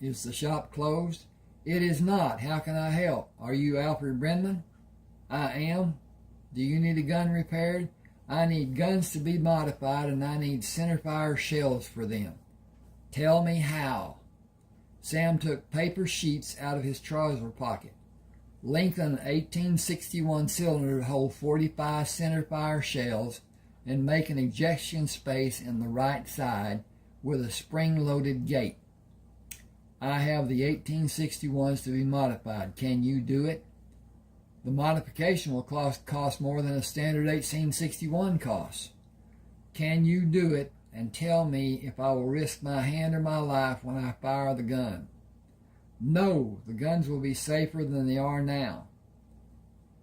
Is the shop closed? It is not. How can I help? Are you Alfred Brennan? I am. Do you need a gun repaired? I need guns to be modified, and I need centerfire shells for them. Tell me how. Sam took paper sheets out of his trouser pocket. Lengthen an 1861 cylinder to hold 45 centerfire shells and make an ejection space in the right side with a spring-loaded gate. I have the 1861s to be modified. Can you do it? The modification will cost more than a standard 1861 costs. Can you do it, and tell me if I will risk my hand or my life when I fire the gun? No, the guns will be safer than they are now.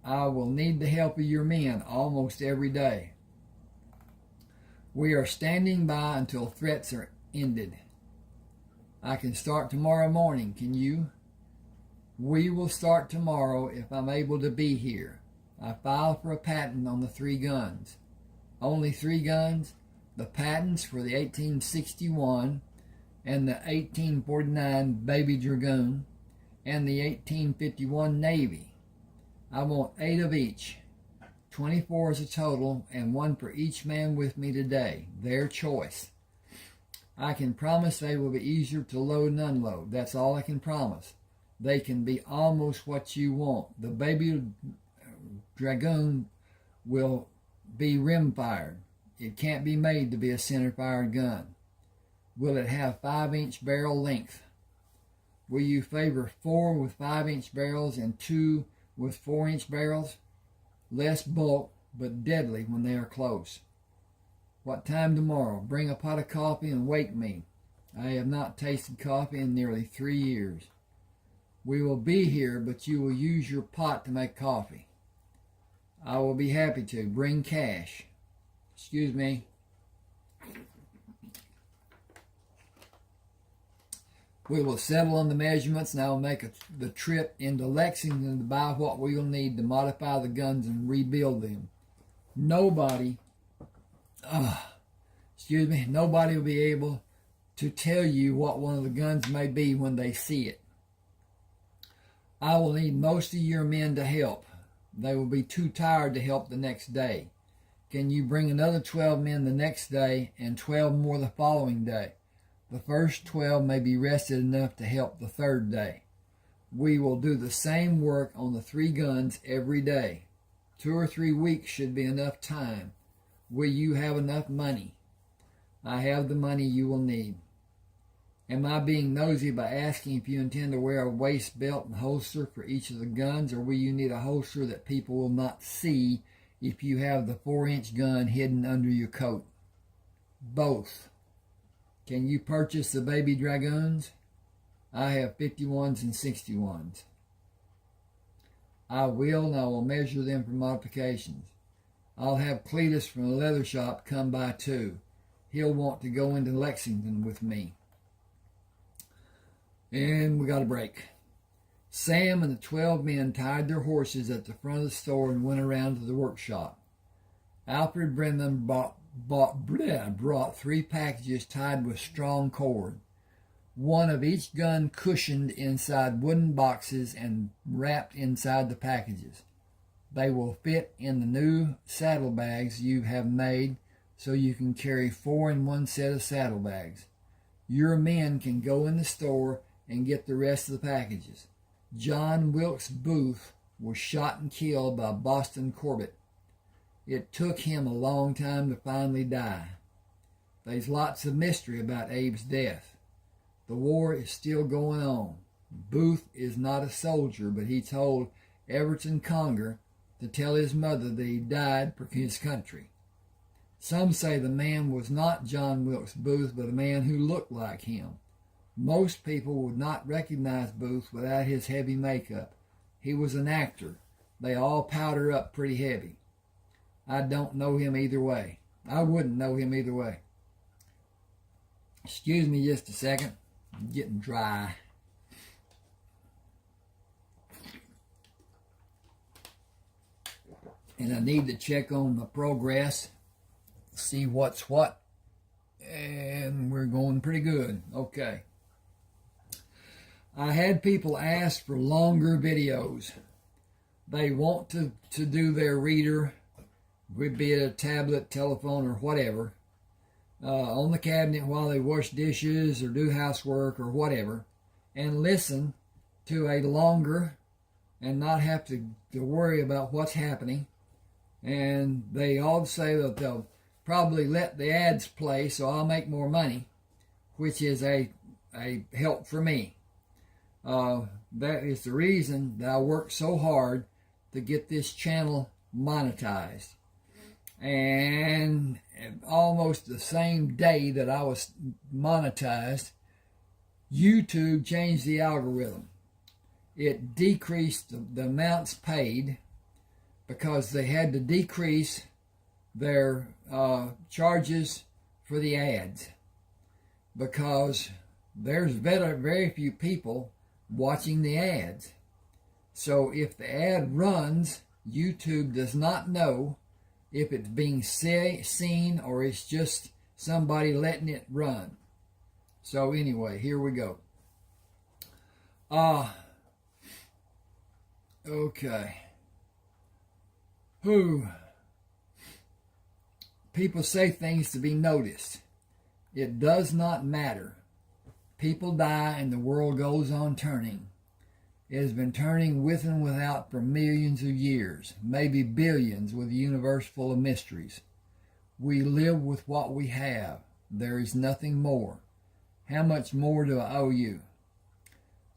I will need the help of your men almost every day. We are standing by until threats are ended. I can start tomorrow morning, can you? We will start tomorrow if I'm able to be here. I filed for a patent on the 3 guns. Only 3 guns? The patents for the 1861 and the 1849 Baby Dragoon and the 1851 Navy. I want 8 of each. 24 is a total, and 1 for each man with me today. Their choice. I can promise they will be easier to load and unload. That's all I can promise. They can be almost what you want. The Baby Dragoon will be rim-fired. It can't be made to be a center-fired gun. Will it have 5-inch barrel length? Will you favor 4 with 5-inch barrels and 2 with 4-inch barrels? Less bulk, but deadly when they are close. What time tomorrow? Bring a pot of coffee and wake me. I have not tasted coffee in nearly 3 years. We will be here, but you will use your pot to make coffee. I will be happy to. Bring cash. Excuse me. We will settle on the measurements, and I will make the trip into Lexington to buy what we will need to modify the guns and rebuild them. Nobody will be able to tell you what one of the guns may be when they see it. I will need most of your men to help. They will be too tired to help the next day. Can you bring another 12 men the next day and 12 more the following day? The first 12 may be rested enough to help the third day. We will do the same work on the 3 guns every day. 2 or 3 weeks should be enough time. Will you have enough money? I have the money you will need. Am I being nosy by asking if you intend to wear a waist belt and holster for each of the guns, or will you need a holster that people will not see if you have the 4-inch gun hidden under your coat? Both. Can you purchase the Baby Dragoons? I have 51s and 61s. I will, and I will measure them for modifications. I'll have Cletus from the leather shop come by too. He'll want to go into Lexington with me. And we got a break. Sam and the 12 men tied their horses at the front of the store and went around to the workshop. Alfred Brennan brought 3 packages tied with strong cord. 1 of each gun cushioned inside wooden boxes and wrapped inside the packages. They will fit in the new saddlebags you have made, so you can carry 4 in one set of saddlebags. Your men can go in the store and get the rest of the packages. John Wilkes Booth was shot and killed by Boston Corbett. It took him a long time to finally die. There's lots of mystery about Abe's death. The war is still going on. Booth is not a soldier, but he told Everton Conger to tell his mother that he died for his country. Some say the man was not John Wilkes Booth, but a man who looked like him. Most people would not recognize Booth without his heavy makeup. He was an actor. They all powder up pretty heavy. I don't know him either way. I wouldn't know him either way. Excuse me just a second. I'm getting dry. And I need to check on the progress, see what's what, and we're going pretty good. Okay. I had people ask for longer videos. They want to do their reader, be it a tablet, telephone, or whatever, on the cabinet while they wash dishes or do housework or whatever, and listen to a longer and not have to worry about what's happening. And they all say that they'll probably let the ads play so I'll make more money, which is a help for me. That is the reason that I work so hard to get this channel monetized. And almost the same day that I was monetized, YouTube changed the algorithm. It decreased the amounts paid because they had to decrease their charges for the ads, because there's very few people watching the ads. So if the ad runs, YouTube does not know if it's being seen or it's just somebody letting it run. So anyway, here we go. Okay. People say things to be noticed. It does not matter. People die and the world goes on turning. It has been turning with and without for millions of years, maybe billions, with a universe full of mysteries. We live with what we have. There is nothing more. How much more do I owe you?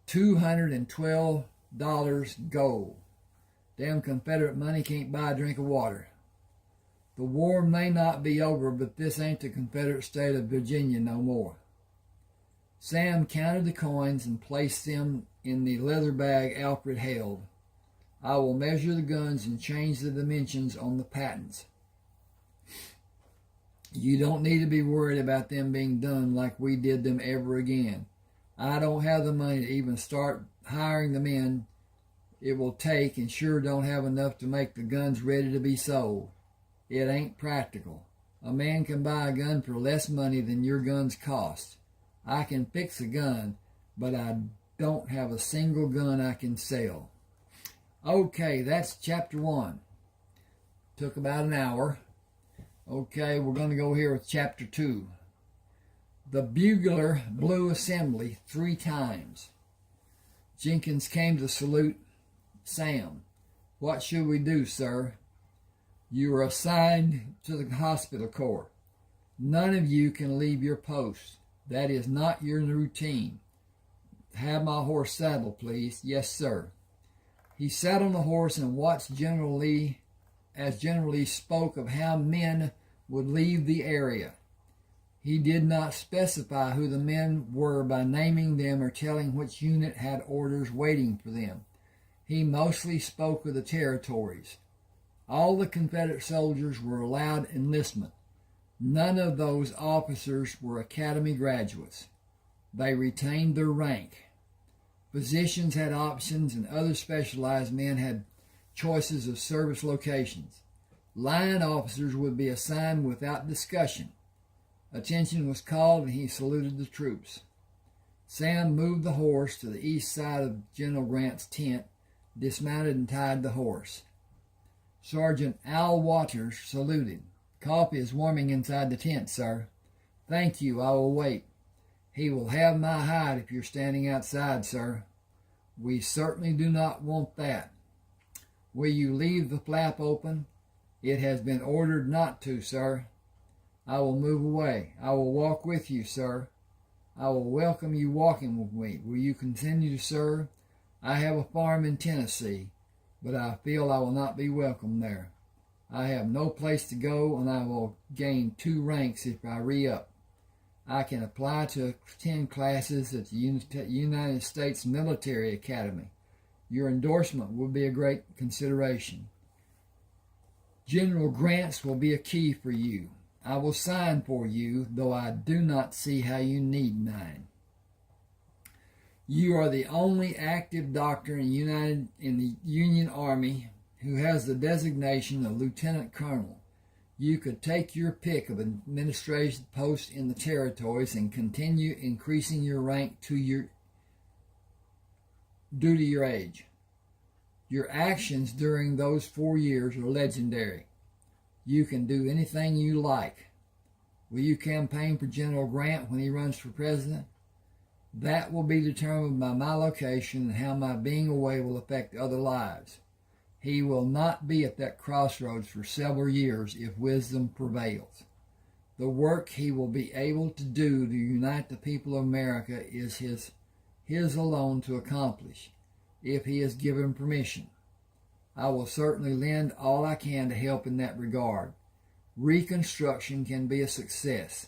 $212 gold. Damn Confederate money can't buy a drink of water. The war may not be over, but this ain't the Confederate state of Virginia no more. Sam counted the coins and placed them in the leather bag Alfred held. I will measure the guns and change the dimensions on the patents. You don't need to be worried about them being done like we did them ever again. I don't have the money to even start hiring the men it will take, and sure don't have enough to make the guns ready to be sold. It ain't practical. A man can buy a gun for less money than your guns cost. I can fix a gun, but I don't have a single gun I can sell. Okay, that's chapter 1. Took about an hour. Okay, we're going to go here with chapter 2. The bugler blew assembly 3 times. Jenkins came to salute Sam. What should we do, sir? You are assigned to the hospital corps. None of you can leave your post. That is not your routine. Have my horse saddled, please. Yes, sir. He sat on the horse and watched General Lee as General Lee spoke of how men would leave the area. He did not specify who the men were by naming them or telling which unit had orders waiting for them. He mostly spoke of the territories. All the Confederate soldiers were allowed enlistment. None of those officers were academy graduates. They retained their rank. Physicians had options, and other specialized men had choices of service locations. Line officers would be assigned without discussion. Attention was called, and he saluted the troops. Sam moved the horse to the east side of General Grant's tent, dismounted and tied the horse. Sergeant Al Waters saluted. Coffee is warming inside the tent, sir. Thank you, I will wait. He will have my hide if you're standing outside, sir. We certainly do not want that. Will you leave the flap open? It has been ordered not to, sir. I will move away. I will walk with you, sir. I will welcome you walking with me. Will you continue to serve? I have a farm in Tennessee, but I feel I will not be welcome there. I have no place to go, and I will gain 2 ranks if I re-up. I can apply to attend classes at the United States Military Academy. Your endorsement will be a great consideration. General grants will be a key for you. I will sign for you, though I do not see how you need mine. You are the only active doctor in the Union Army who has the designation of Lieutenant Colonel. You could take your pick of administration posts in the territories and continue increasing your rank due to your age. Your actions during those 4 years are legendary. You can do anything you like. Will you campaign for General Grant when he runs for president? That will be determined by my location and how my being away will affect other lives. He will not be at that crossroads for several years if wisdom prevails. The work he will be able to do to unite the people of America is his alone to accomplish, if he is given permission. I will certainly lend all I can to help in that regard. Reconstruction can be a success.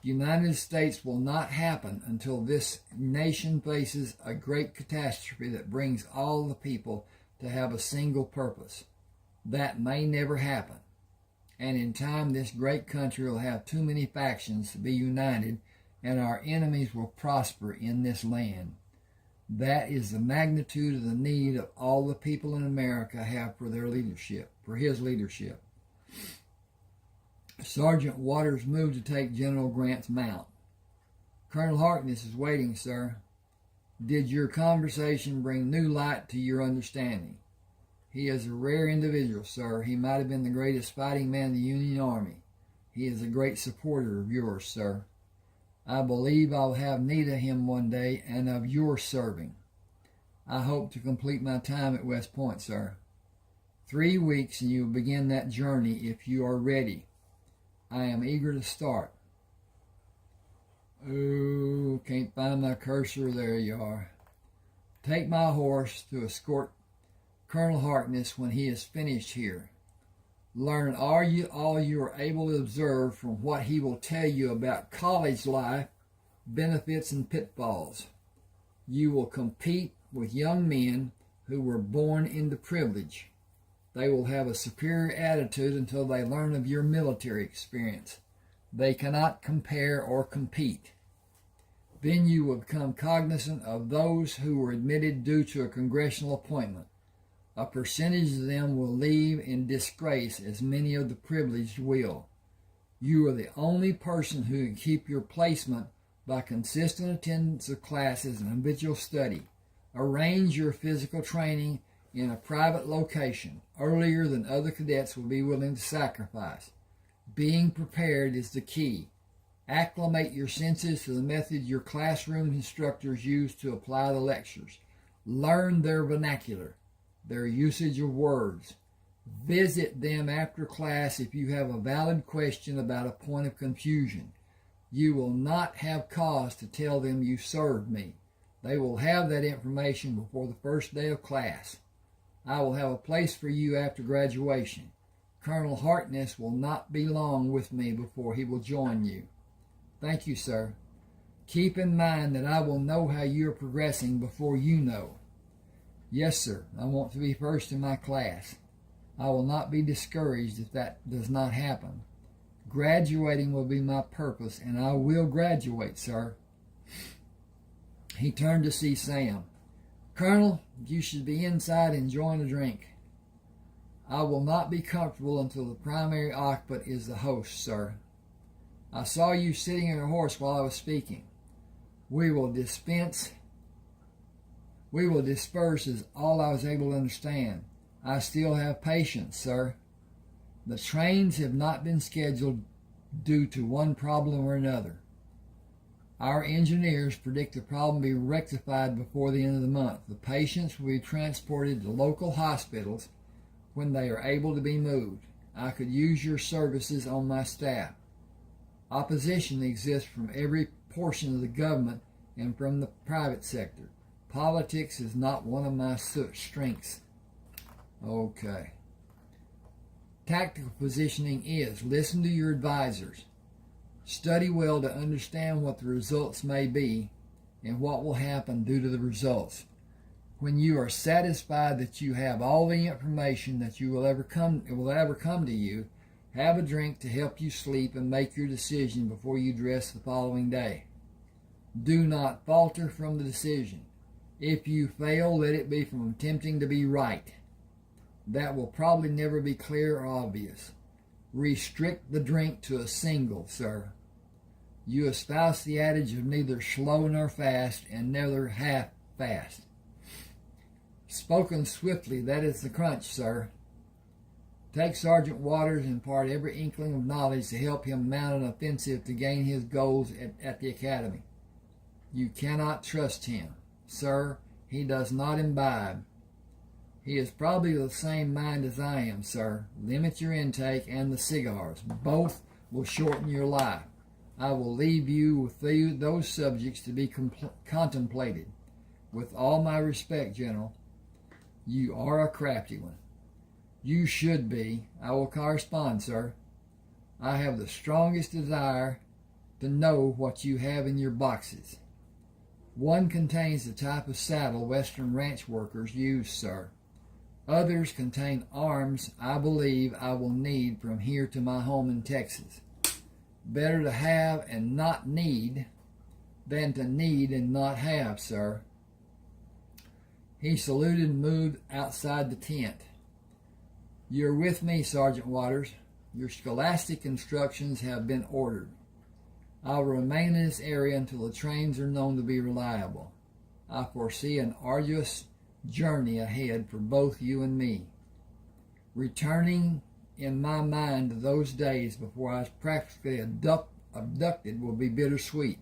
The United States will not happen until this nation faces a great catastrophe that brings all the people to have a single purpose. That may never happen. And in time, this great country will have too many factions to be united, and our enemies will prosper in this land. That is the magnitude of the need of all the people in America have for their leadership, for his leadership. Sergeant Waters moved to take General Grant's mount. Colonel Harkness is waiting, sir. Did your conversation bring new light to your understanding? He is a rare individual, sir. He might have been the greatest fighting man in the Union Army. He is a great supporter of yours, sir. I believe I'll have need of him one day and of your serving. I hope to complete my time at West Point, sir. 3 weeks and you will begin that journey if you are ready. I am eager to start. Oh, can't find my cursor. There you are. Take my horse to escort Colonel Harkness when he is finished here. Learn all you are able to observe from what he will tell you about college life, benefits, and pitfalls. You will compete with young men who were born into privilege. They will have a superior attitude until they learn of your military experience. They cannot compare or compete. Then you will become cognizant of those who were admitted due to a congressional appointment. A percentage of them will leave in disgrace, as many of the privileged will. You are the only person who can keep your placement by consistent attendance of classes and habitual study. Arrange your physical training in a private location, earlier than other cadets will be willing to sacrifice. Being prepared is the key. Acclimate your senses to the method your classroom instructors use to apply the lectures. Learn their vernacular, their usage of words. Visit them after class if you have a valid question about a point of confusion. You will not have cause to tell them you served me. They will have that information before the first day of class. I will have a place for you after graduation. Colonel Harkness will not be long with me before he will join you. Thank you, sir. Keep in mind that I will know how you are progressing before you know. Yes, sir. I want to be first in my class. I will not be discouraged if that does not happen. Graduating will be my purpose, and I will graduate, sir. He turned to see Sam. Colonel, you should be inside enjoying a drink. I will not be comfortable until the primary occupant is the host, sir. I saw you sitting on your horse while I was speaking. We will disperse is all I was able to understand. I still have patience, sir. The trains have not been scheduled due to one problem or another. Our engineers predict the problem will be rectified before the end of the month. The patients will be transported to local hospitals when they are able to be moved. I could use your services on my staff. Opposition exists from every portion of the government and from the private sector. Politics is not one of my strengths. Okay. Tactical positioning is listen to your advisors. Study well to understand what the results may be and what will happen due to the results. When you are satisfied that you have all the information that will ever come to you, have a drink to help you sleep and make your decision before you dress the following day. Do not falter from the decision. If you fail, let it be from attempting to be right. That will probably never be clear or obvious. Restrict the drink to a single, sir. You espouse the adage of neither slow nor fast and neither half fast. Spoken swiftly, that is the crunch, sir. Take Sergeant Waters and impart every inkling of knowledge to help him mount an offensive to gain his goals at the academy. You cannot trust him. Sir, he does not imbibe. He is probably of the same mind as I am, sir. Limit your intake and the cigars. Both will shorten your life. I will leave you with those subjects to be contemplated. With all my respect, General, you are a crafty one. You should be. I will correspond, sir. I have the strongest desire to know what you have in your boxes. One contains the type of saddle Western ranch workers use, sir. Others contain arms I believe I will need from here to my home in Texas. Better to have and not need than to need and not have, sir. He saluted and moved outside the tent. You're with me, Sergeant Waters. Your scholastic instructions have been ordered. I will remain in this area until the trains are known to be reliable. I foresee an arduous journey ahead for both you and me. Returning in my mind to those days before I was practically abducted will be bittersweet.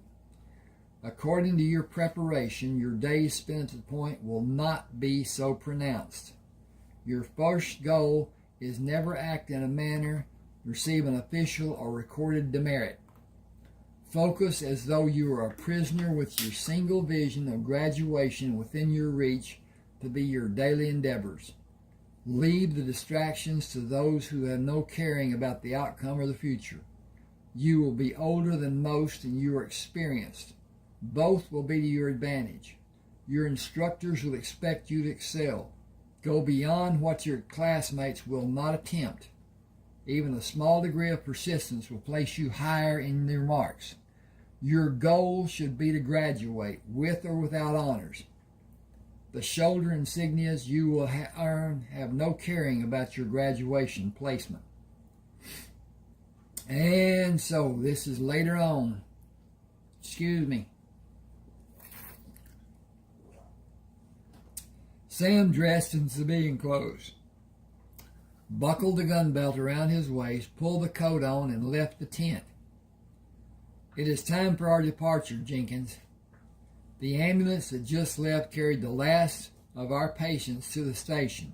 According to your preparation, your days spent at the point will not be so pronounced. Your first goal is never act in a manner receive an official or recorded demerit. Focus as though you are a prisoner with your single vision of graduation within your reach to be your daily endeavors. Leave the distractions to those who have no caring about the outcome or the future. You will be older than most and you are experienced. Both will be to your advantage. Your instructors will expect you to excel. Go beyond what your classmates will not attempt. Even a small degree of persistence will place you higher in their marks. Your goal should be to graduate, with or without honors. The shoulder insignias you will earn have no caring about your graduation placement. And so, this is later on. Excuse me. Sam dressed in civilian clothes, buckled the gun belt around his waist, pulled the coat on, and left the tent. It is time for our departure, Jenkins. The ambulance that just left carried the last of our patients to the station.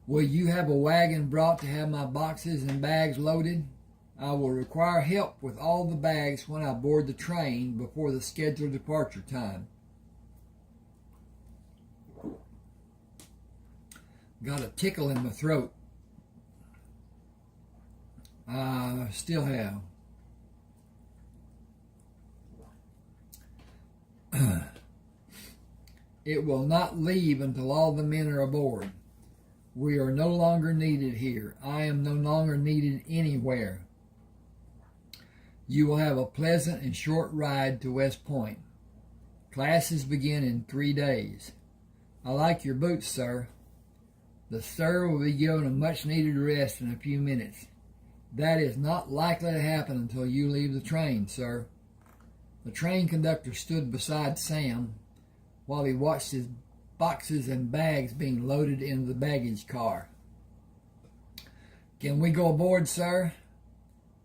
Will you have a wagon brought to have my boxes and bags loaded? I will require help with all the bags when I board the train before the scheduled departure time. Got a tickle in my throat. I still have. It will not leave until all the men are aboard. We are no longer needed here. I am no longer needed anywhere. You will have a pleasant and short ride to West Point. Classes begin in 3 days. I like your boots, sir. The sir will be given a much-needed rest in a few minutes. That is not likely to happen until you leave the train, sir. The train conductor stood beside Sam while he watched his boxes and bags being loaded into the baggage car. Can we go aboard, sir?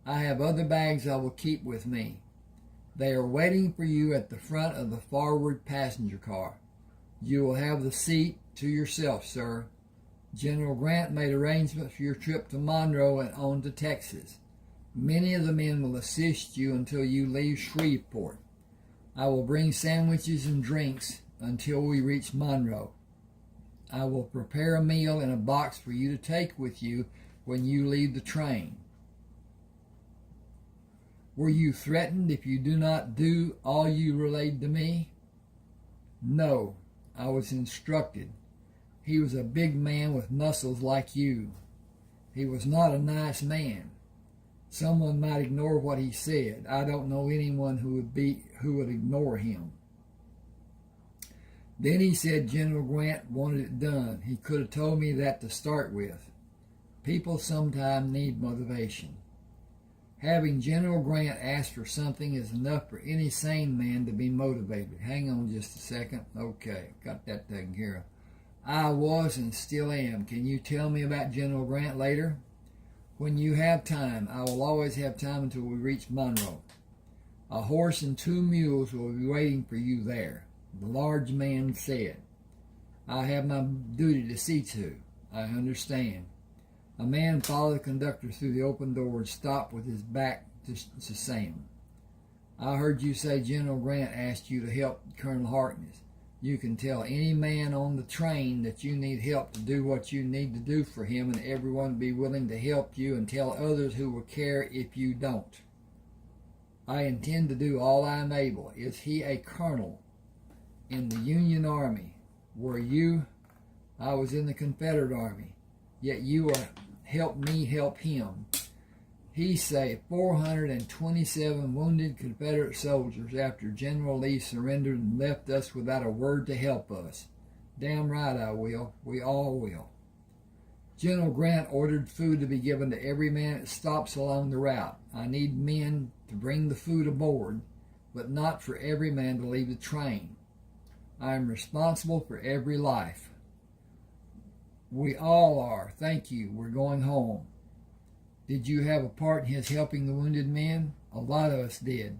I have other bags I will keep with me. They are waiting for you at the front of the forward passenger car. You will have the seat to yourself, sir. General Grant made arrangements for your trip to Monroe and on to Texas. Many of the men will assist you until you leave Shreveport. I will bring sandwiches and drinks until we reach Monroe. I will prepare a meal in a box for you to take with you when you leave the train. Were you threatened if you do not do all you relayed to me? No, I was instructed. He was a big man with muscles like you. He was not a nice man. Someone might ignore what he said. I don't know anyone who would ignore him. Then he said General Grant wanted it done. He could have told me that to start with. People sometimes need motivation. Having General Grant ask for something is enough for any sane man to be motivated. Hang on just a second. Okay, got that taken care of. I was and still am. Can you tell me about General Grant later? When you have time. I will always have time until we reach Monroe. A horse and 2 mules will be waiting for you there, the large man said. I have my duty to see to. I understand. A man followed the conductor through the open door and stopped with his back to Sam. I heard you say General Grant asked you to help Colonel Harkness. You can tell any man on the train that you need help to do what you need to do for him, and everyone will be willing to help you, and tell others who will care if you don't. I intend to do all I am able. Is he a colonel in the Union Army? Were you? I was in the Confederate Army. Yet you will help me help him. He saved 427 wounded Confederate soldiers after General Lee surrendered and left us without a word to help us. Damn right I will. We all will. General Grant ordered food to be given to every man that stops along the route. I need men to bring the food aboard, but not for every man to leave the train. I am responsible for every life. We all are. Thank you. We're going home. Did you have a part in his helping the wounded men? A lot of us did.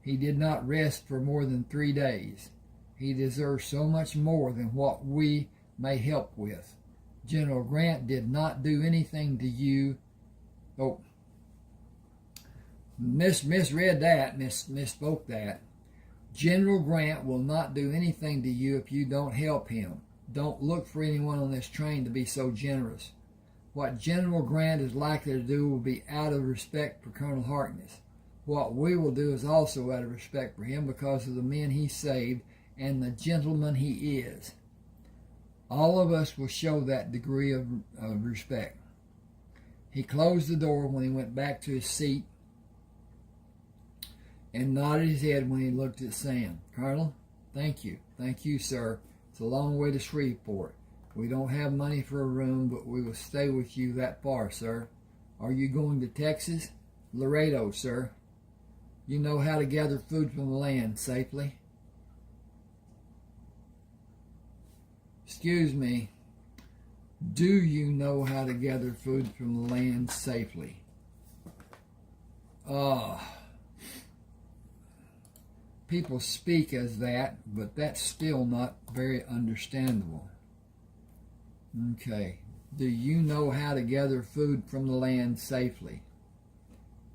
He did not rest for more than 3 days. He deserves so much more than what we may help with. General Grant did not do anything to you. Oh, misread that, misspoke that. General Grant will not do anything to you if you don't help him. Don't look for anyone on this train to be so generous. What General Grant is likely to do will be out of respect for Colonel Harkness. What we will do is also out of respect for him because of the men he saved and the gentleman he is. All of us will show that degree of respect. He closed the door when he went back to his seat and nodded his head when he looked at Sam. Colonel, thank you. Thank you, sir. It's a long way to Shreveport. We don't have money for a room, but we will stay with you that far, sir. Are you going to Texas? Laredo, sir. You know how to gather food from the land safely? Excuse me. Do you know how to gather food from the land safely? People speak as that, but that's still not very understandable. Okay. Do you know how to gather food from the land safely?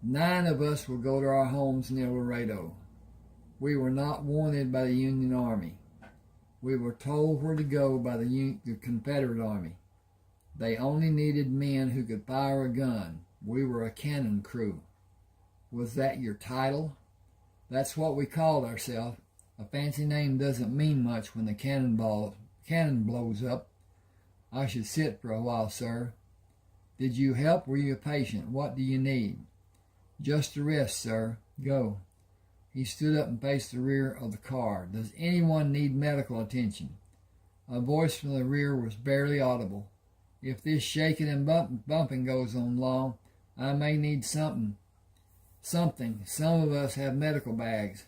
9 of us will go to our homes near Laredo. We were not wanted by the Union Army. We were told where to go by the Confederate Army. They only needed men who could fire a gun. We were a cannon crew. Was that your title? That's what we called ourselves. A fancy name doesn't mean much when the cannon blows up. I should sit for a while, sir. Did you help? Were you a patient? What do you need? Just a rest, sir. Go. He stood up and faced the rear of the car. Does anyone need medical attention? A voice from the rear was barely audible. If this shaking and bumping goes on long, I may need something. Some of us have medical bags.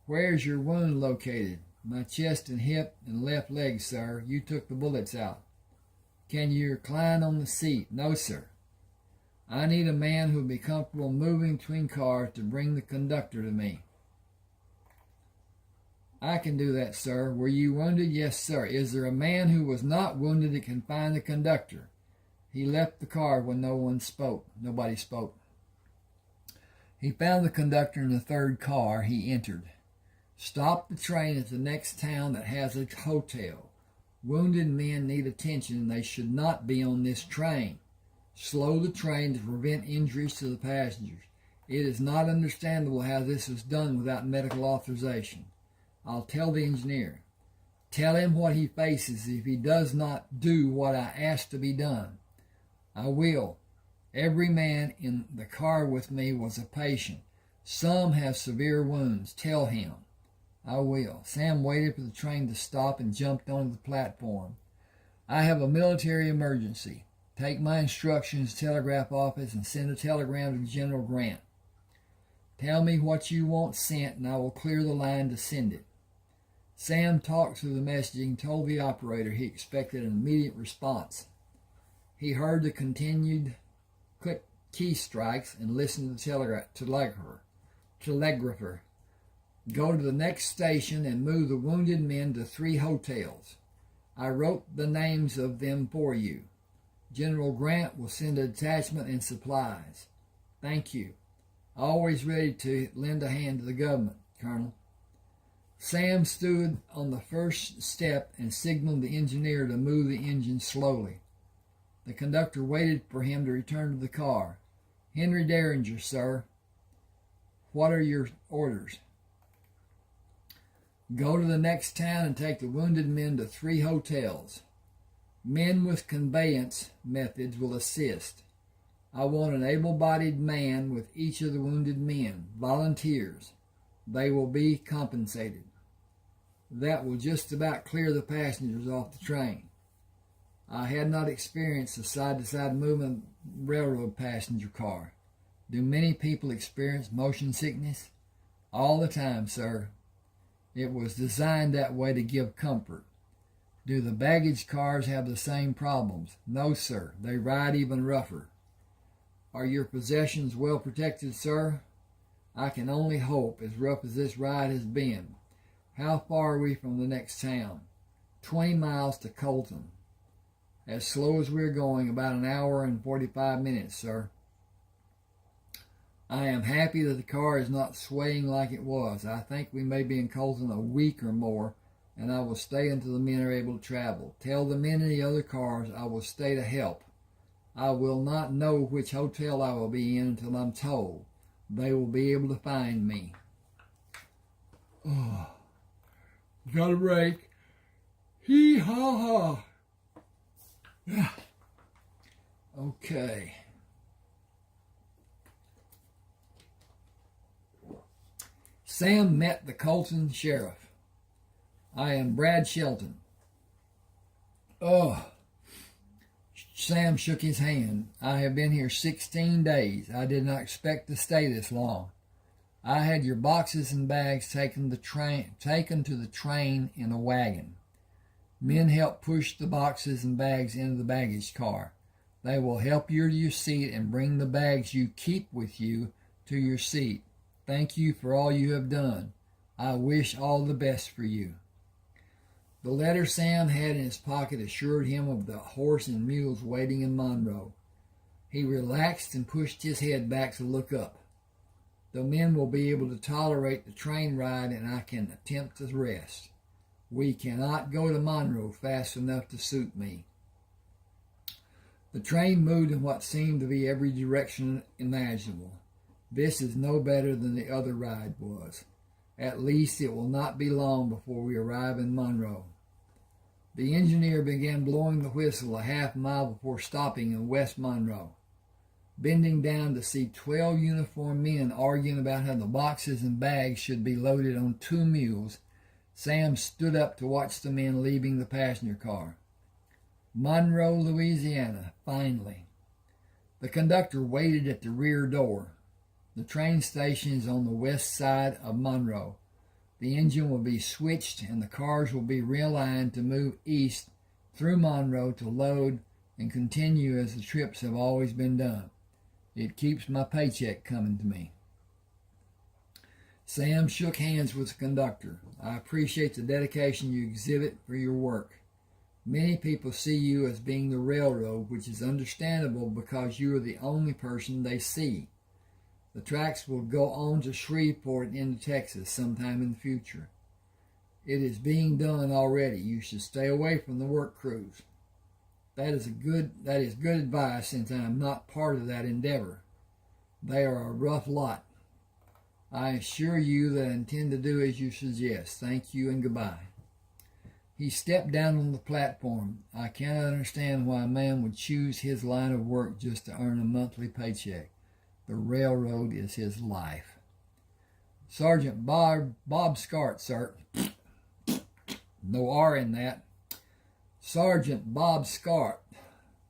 Where's your wound located? My chest and hip and left leg, sir. You took the bullets out. Can you recline on the seat? No, sir. I need a man who will be comfortable moving between cars to bring the conductor to me. I can do that, sir. Were you wounded? Yes, sir. Is there a man who was not wounded that can find the conductor? He left the car when nobody spoke. He found the conductor in the third car he entered. Stop the train at the next town that has a hotel. Wounded men need attention and they should not be on this train. Slow the train to prevent injuries to the passengers. It is not understandable how this was done without medical authorization. I'll tell the engineer. Tell him what he faces if he does not do what I ask to be done. I will. Every man in the car with me was a patient. Some have severe wounds. Tell him. I will. Sam waited for the train to stop and jumped onto the platform. I have a military emergency. Take my instructions to the telegraph office and send a telegram to General Grant. Tell me what you want sent and I will clear the line to send it. Sam talked through the messaging, told the operator he expected an immediate response. He heard the continued quick key strikes and listened to the telegrapher. Go to the next station and move the wounded men to 3 hotels. I wrote the names of them for you. General Grant will send a detachment and supplies. Thank you. Always ready to lend a hand to the government, Colonel. Sam stood on the first step and signaled the engineer to move the engine slowly. The conductor waited for him to return to the car. Henry Derringer, sir. What are your orders? Go to the next town and take the wounded men to 3 hotels. Men with conveyance methods will assist. I want an able-bodied man with each of the wounded men, volunteers. They will be compensated. That will just about clear the passengers off the train. I had not experienced a side-to-side movement railroad passenger car. Do many people experience motion sickness? All the time, sir. It was designed that way to give comfort. Do the baggage cars have the same problems? No, sir. They ride even rougher. Are your possessions well protected, sir? I can only hope, as rough as this ride has been. How far are we from the next town? 20 miles to Colton. As slow as we're going, about an hour and 45 minutes, sir. I am happy that the car is not swaying like it was. I think we may be in Colton a week or more, and I will stay until the men are able to travel. Tell the men in the other cars I will stay to help. I will not know which hotel I will be in until I'm told. They will be able to find me. Oh, got a break. Hee-haw-haw. Okay. Sam met the Colton sheriff. I am Brad Shelton. Oh. Sam shook his hand. I have been here 16 days. I did not expect to stay this long. I had your boxes and bags taken to the train in a wagon. Men help push the boxes and bags into the baggage car. They will help you to your seat and bring the bags you keep with you to your seat. Thank you for all you have done. I wish all the best for you. The letter Sam had in his pocket assured him of the horse and mules waiting in Monroe. He relaxed and pushed his head back to look up. The men will be able to tolerate the train ride and I can attempt to rest. We cannot go to Monroe fast enough to suit me. The train moved in what seemed to be every direction imaginable. This is no better than the other ride was. At least it will not be long before we arrive in Monroe. The engineer began blowing the whistle a half mile before stopping in West Monroe. Bending down to see 12 uniformed men arguing about how the boxes and bags should be loaded on 2 mules, Sam stood up to watch the men leaving the passenger car. Monroe, Louisiana, finally. The conductor waited at the rear door. The train station is on the west side of Monroe. The engine will be switched and the cars will be realigned to move east through Monroe to load and continue as the trips have always been done. It keeps my paycheck coming to me. Sam shook hands with the conductor. I appreciate the dedication you exhibit for your work. Many people see you as being the railroad, which is understandable because you are the only person they see. The tracks will go on to Shreveport into Texas sometime in the future. It is being done already. You should stay away from the work crews. That is good advice, since I am not part of that endeavor. They are a rough lot. I assure you that I intend to do as you suggest. Thank you and goodbye. He stepped down on the platform. I cannot understand why a man would choose his line of work just to earn a monthly paycheck. The railroad is his life. Sergeant Bob Scott, sir. No R in that. Sergeant Bob Scott.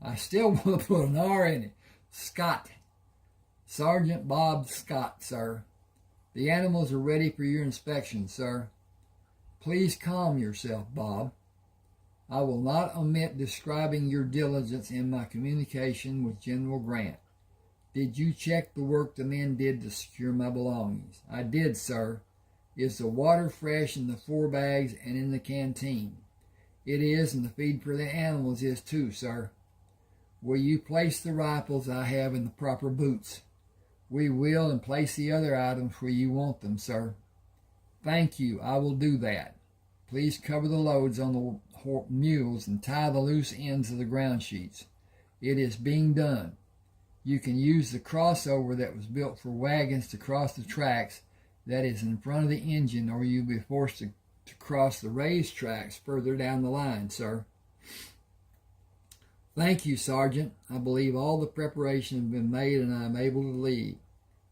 I still want to put an R in it. Scott. Sergeant Bob Scott, sir. The animals are ready for your inspection, sir. Please calm yourself, Bob. I will not omit describing your diligence in my communication with General Grant. Did you check the work the men did to secure my belongings? I did, sir. Is the water fresh in the 4 bags and in the canteen? It is, and the feed for the animals is too, sir. Will you place the rifles I have in the proper boots? We will, and place the other items where you want them, sir. Thank you, I will do that. Please cover the loads on the mules and tie the loose ends of the ground sheets. It is being done. You can use the crossover that was built for wagons to cross the tracks that is in front of the engine, or you'll be forced to cross the raised tracks further down the line, sir. Thank you, Sergeant. I believe all the preparation has been made and I am able to leave.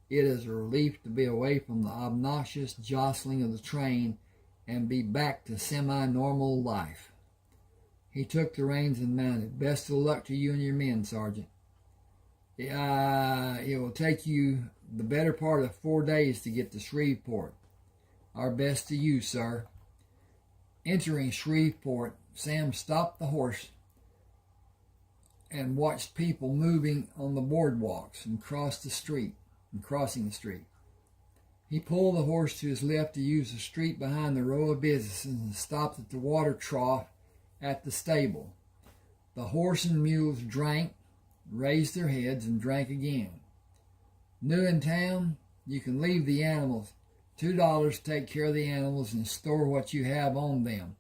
It is a relief to be away from the obnoxious jostling of the train and be back to semi-normal life. He took the reins and mounted. Best of luck to you and your men, Sergeant. It will take you the better part of 4 days to get to Shreveport. Our best to you, sir. Entering Shreveport, Sam stopped the horse and watched people moving on the boardwalks and crossing the street. He pulled the horse to his left to use the street behind the row of businesses and stopped at the water trough at the stable. The horse and mules drank, raised their heads, and drank again. New in town, you can leave the animals. $2 to take care of the animals and store what you have on them.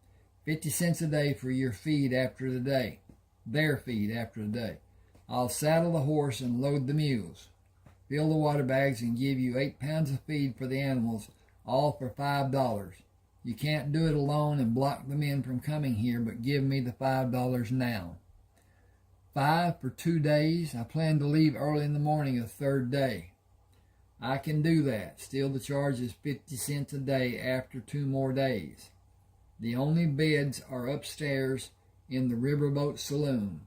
50 cents a day for your feed after the day. Their feed after the day. I'll saddle the horse and load the mules. Fill the water bags and give you 8 pounds of feed for the animals, all for $5. You can't do it alone and block the men from coming here, but give me the $5 now. 5 for 2 days. I plan to leave early in the morning of the 3rd day. I can do that. Still, the charge is 50 cents a day after 2 more days. The only beds are upstairs in the riverboat saloon.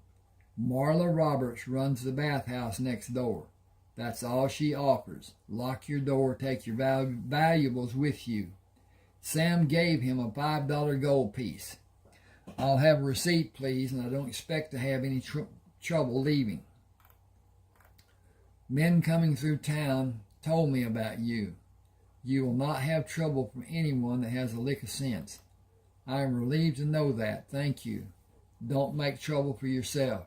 Marla Roberts runs the bathhouse next door. That's all she offers. Lock your door, take your valuables with you. Sam gave him a $5 gold piece. I'll have a receipt, please, and I don't expect to have any trouble leaving. Men coming through town told me about you. You will not have trouble from anyone that has a lick of sense. I am relieved to know that. Thank you. Don't make trouble for yourself.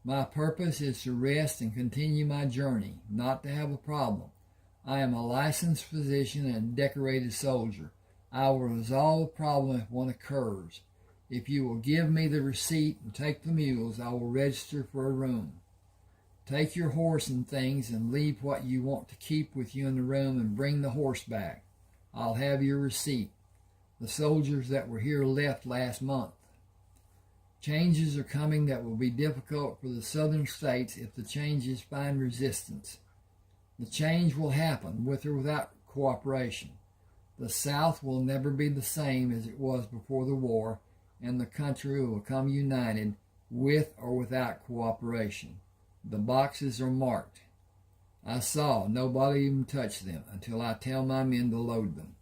My purpose is to rest and continue my journey, not to have a problem. I am a licensed physician and a decorated soldier. I will resolve a problem if one occurs. If you will give me the receipt and take the mules, I will register for a room. Take your horse and things and leave what you want to keep with you in the room and bring the horse back. I'll have your receipt. The soldiers that were here left last month. Changes are coming that will be difficult for the southern states if the changes find resistance. The change will happen with or without cooperation. The South will never be the same as it was before the war, and the country will become united with or without cooperation. The boxes are marked. I saw nobody even touch them until I tell my men to load them.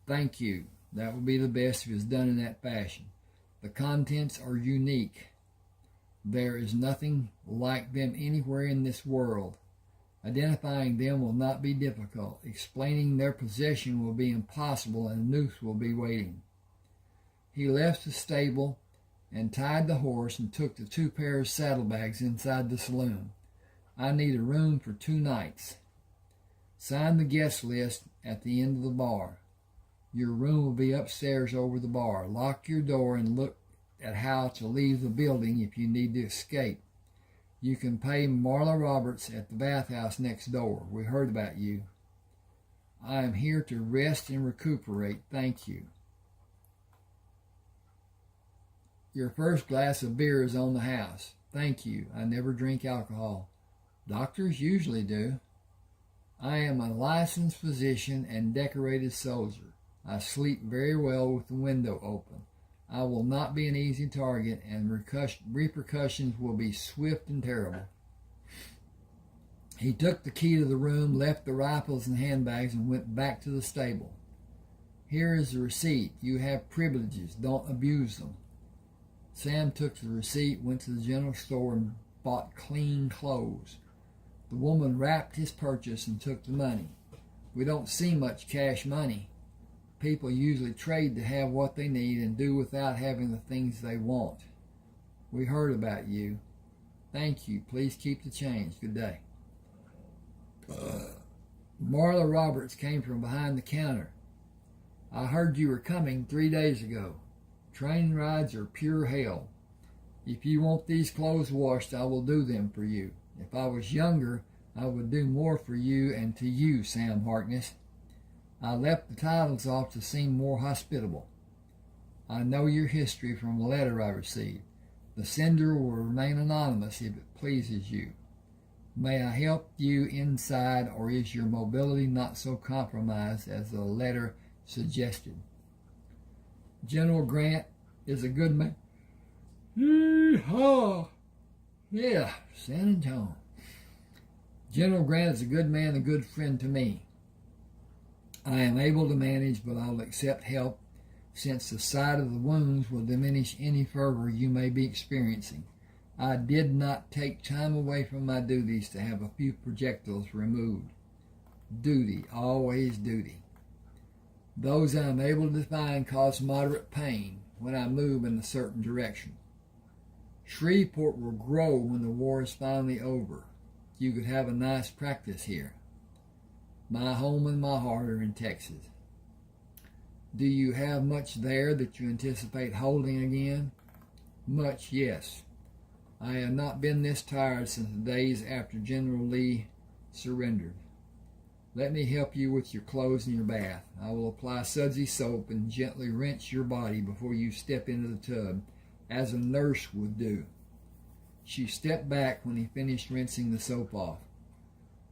Thank you. That would be the best if it was done in that fashion. The contents are unique. There is nothing like them anywhere in this world. Identifying them will not be difficult. Explaining their position will be impossible, and a noose will be waiting. He left the stable and tied the horse and took the 2 pairs of saddlebags inside the saloon. I need a room for 2 nights. Sign the guest list at the end of the bar. Your room will be upstairs over the bar. Lock your door and look at how to leave the building if you need to escape. You can pay Marla Roberts at the bathhouse next door. We heard about you. I am here to rest and recuperate. Thank you. Your first glass of beer is on the house. Thank you. I never drink alcohol. Doctors usually do. I am a licensed physician and decorated soldier. I sleep very well with the window open. I will not be an easy target, and repercussions will be swift and terrible. He took the key to the room, left the rifles and handbags, and went back to the stable. Here is the receipt. You have privileges. Don't abuse them. Sam took the receipt, went to the general store, and bought clean clothes. The woman wrapped his purchase and took the money. We don't see much cash money. People usually trade to have what they need and do without having the things they want. We heard about you. Thank you. Please keep the change. Good day. Marla Roberts came from behind the counter. I heard you were coming 3 days ago. Train rides are pure hell. If you want these clothes washed, I will do them for you. If I was younger, I would do more for you and to you, Sam Harkness. I left the titles off to seem more hospitable. I know your history from a letter I received. The sender will remain anonymous if it pleases you. May I help you inside, or is your mobility not so compromised as the letter suggested? General Grant is a good man. Yee-haw! Yeah, San Antonio. General Grant is a good man, a good friend to me. I am able to manage, but I'll accept help, since the sight of the wounds will diminish any fervor you may be experiencing. I did not take time away from my duties to have a few projectiles removed. Duty, always duty. Those I am able to define cause moderate pain when I move in a certain direction. Shreveport will grow when the war is finally over. You could have a nice practice here. My home and my heart are in Texas. Do you have much there that you anticipate holding again? Much, yes. I have not been this tired since the days after General Lee surrendered. Let me help you with your clothes and your bath. I will apply sudsy soap and gently rinse your body before you step into the tub, as a nurse would do. She stepped back when he finished rinsing the soap off.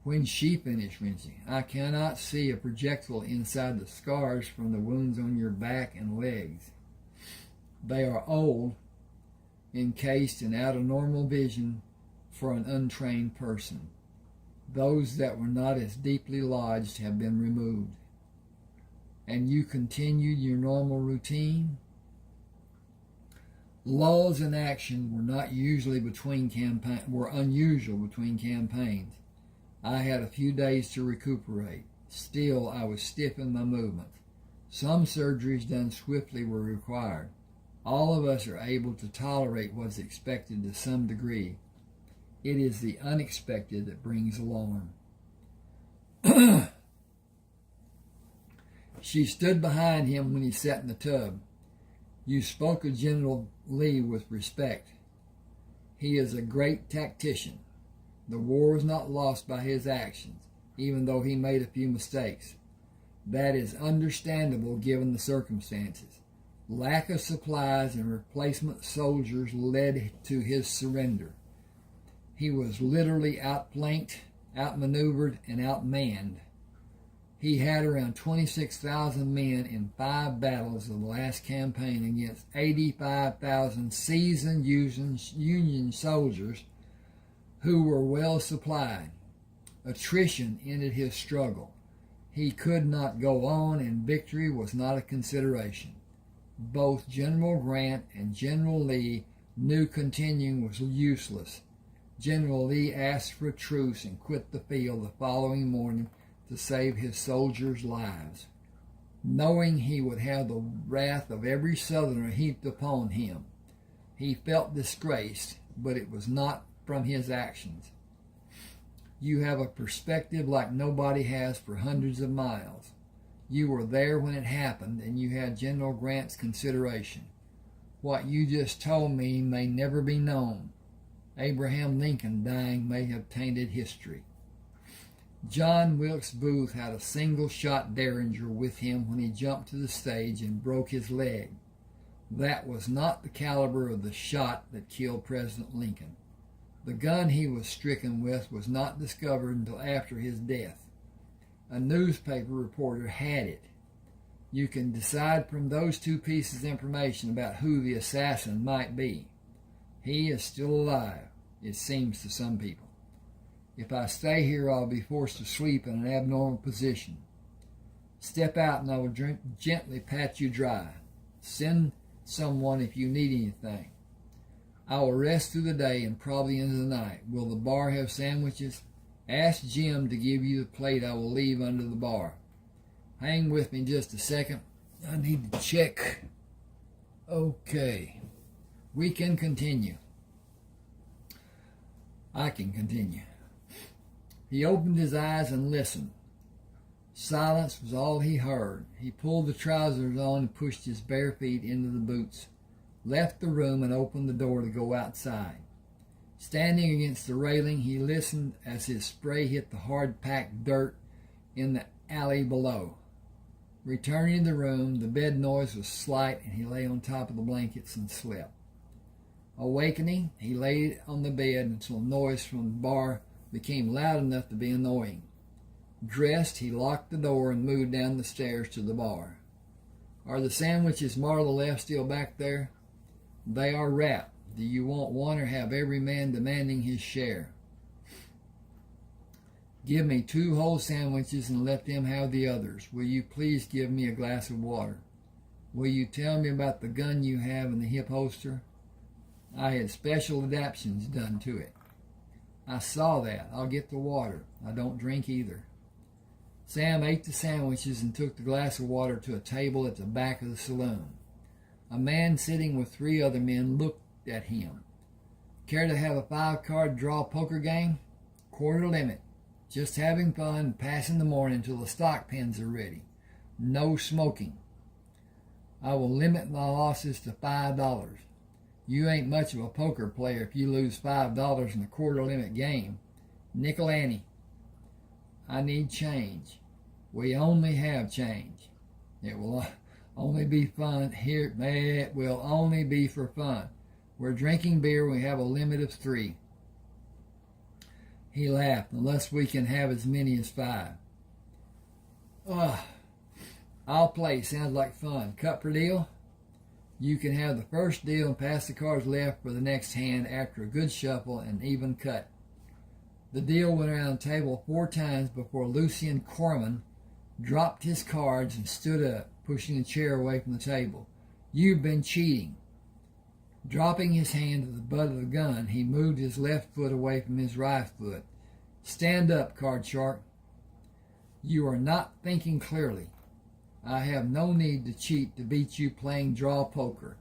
When she finished rinsing, I cannot see a projectile inside the scars from the wounds on your back and legs. They are old, encased and out of normal vision for an untrained person. Those that were not as deeply lodged have been removed. And you continued your normal routine? Lulls in action were unusual between campaigns. I had a few days to recuperate. Still, I was stiff in my movements. Some surgeries done swiftly were required. All of us are able to tolerate what's expected to some degree. It is the unexpected that brings alarm. She stood behind him when he sat in the tub. You spoke of General Lee with respect. He is a great tactician. The war was not lost by his actions, even though he made a few mistakes. That is understandable given the circumstances. Lack of supplies and replacement soldiers led to his surrender. He was literally outflanked, outmaneuvered, and outmanned. He had around 26,000 men in 5 battles of the last campaign against 85,000 seasoned Union soldiers who were well supplied. Attrition ended his struggle. He could not go on, and victory was not a consideration. Both General Grant and General Lee knew continuing was useless. General Lee asked for a truce and quit the field the following morning to save his soldiers' lives, knowing he would have the wrath of every Southerner heaped upon him. He felt disgraced, but it was not from his actions. You have a perspective like nobody has for hundreds of miles. You were there when it happened, and you had General Grant's consideration. What you just told me may never be known. Abraham Lincoln dying may have tainted history. John Wilkes Booth had a single-shot derringer with him when he jumped to the stage and broke his leg. That was not the caliber of the shot that killed President Lincoln. The gun he was stricken with was not discovered until after his death. A newspaper reporter had it. You can decide from those two pieces of information about who the assassin might be. He is still alive, it seems to some people. If I stay here, I'll be forced to sleep in an abnormal position. Step out and I will gently pat you dry. Send someone if you need anything. I will rest through the day and probably into the night. Will the bar have sandwiches? Ask Jim to give you the plate I will leave under the bar. Hang with me just a second. I need to check. Okay. We can continue. I can continue. He opened his eyes and listened. Silence was all he heard. He pulled the trousers on and pushed his bare feet into the boots, left the room and opened the door to go outside. Standing against the railing, he listened as his spray hit the hard-packed dirt in the alley below. Returning to the room, the bed noise was slight and he lay on top of the blankets and slept. Awakening, he lay on the bed until noise from the bar became loud enough to be annoying. Dressed, he locked the door and moved down the stairs to the bar. Are the sandwiches Marla left still back there? They are wrapped. Do you want one or have every man demanding his share? Give me 2 whole sandwiches and let them have the others. Will you please give me a glass of water? Will you tell me about the gun you have in the hip holster? I had special adaptations done to it. I saw that. I'll get the water. I don't drink either. Sam ate the sandwiches and took the glass of water to a table at the back of the saloon. A man sitting with 3 other men looked at him. Care to have a 5-card draw poker game? Quarter limit. Just having fun and passing the morning until the stock pins are ready. No smoking. I will limit my losses to $5. You ain't much of a poker player if you lose $5 in a quarter limit game. Nickel ante. I need change. We only have change. It will only be fun here. It will only be for fun. We're drinking beer. We have a limit of 3. He laughed. Unless we can have as many as 5. I'll play. Sounds like fun. Cut per deal? You can have the first deal and pass the cards left for the next hand after a good shuffle and even cut. The deal went around the table 4 times before Lucian Corman dropped his cards and stood up, pushing the chair away from the table. You've been cheating. Dropping his hand to the butt of the gun, he moved his left foot away from his right foot. Stand up, card shark. You are not thinking clearly. I have no need to cheat to beat you playing draw poker.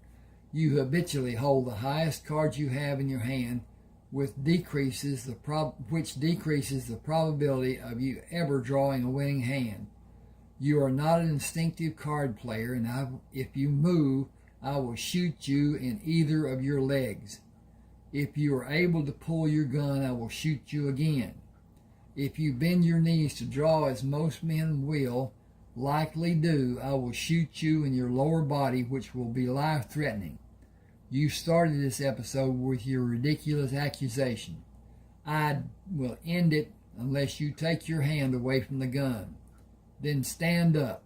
You habitually hold the highest card you have in your hand, which decreases the probability of you ever drawing a winning hand. You are not an instinctive card player, and if you move, I will shoot you in either of your legs. If you are able to pull your gun, I will shoot you again. If you bend your knees to draw, as most men will likely do, I will shoot you in your lower body, which will be life-threatening. You started this episode with your ridiculous accusation. I will end it unless you take your hand away from the gun. Then stand up.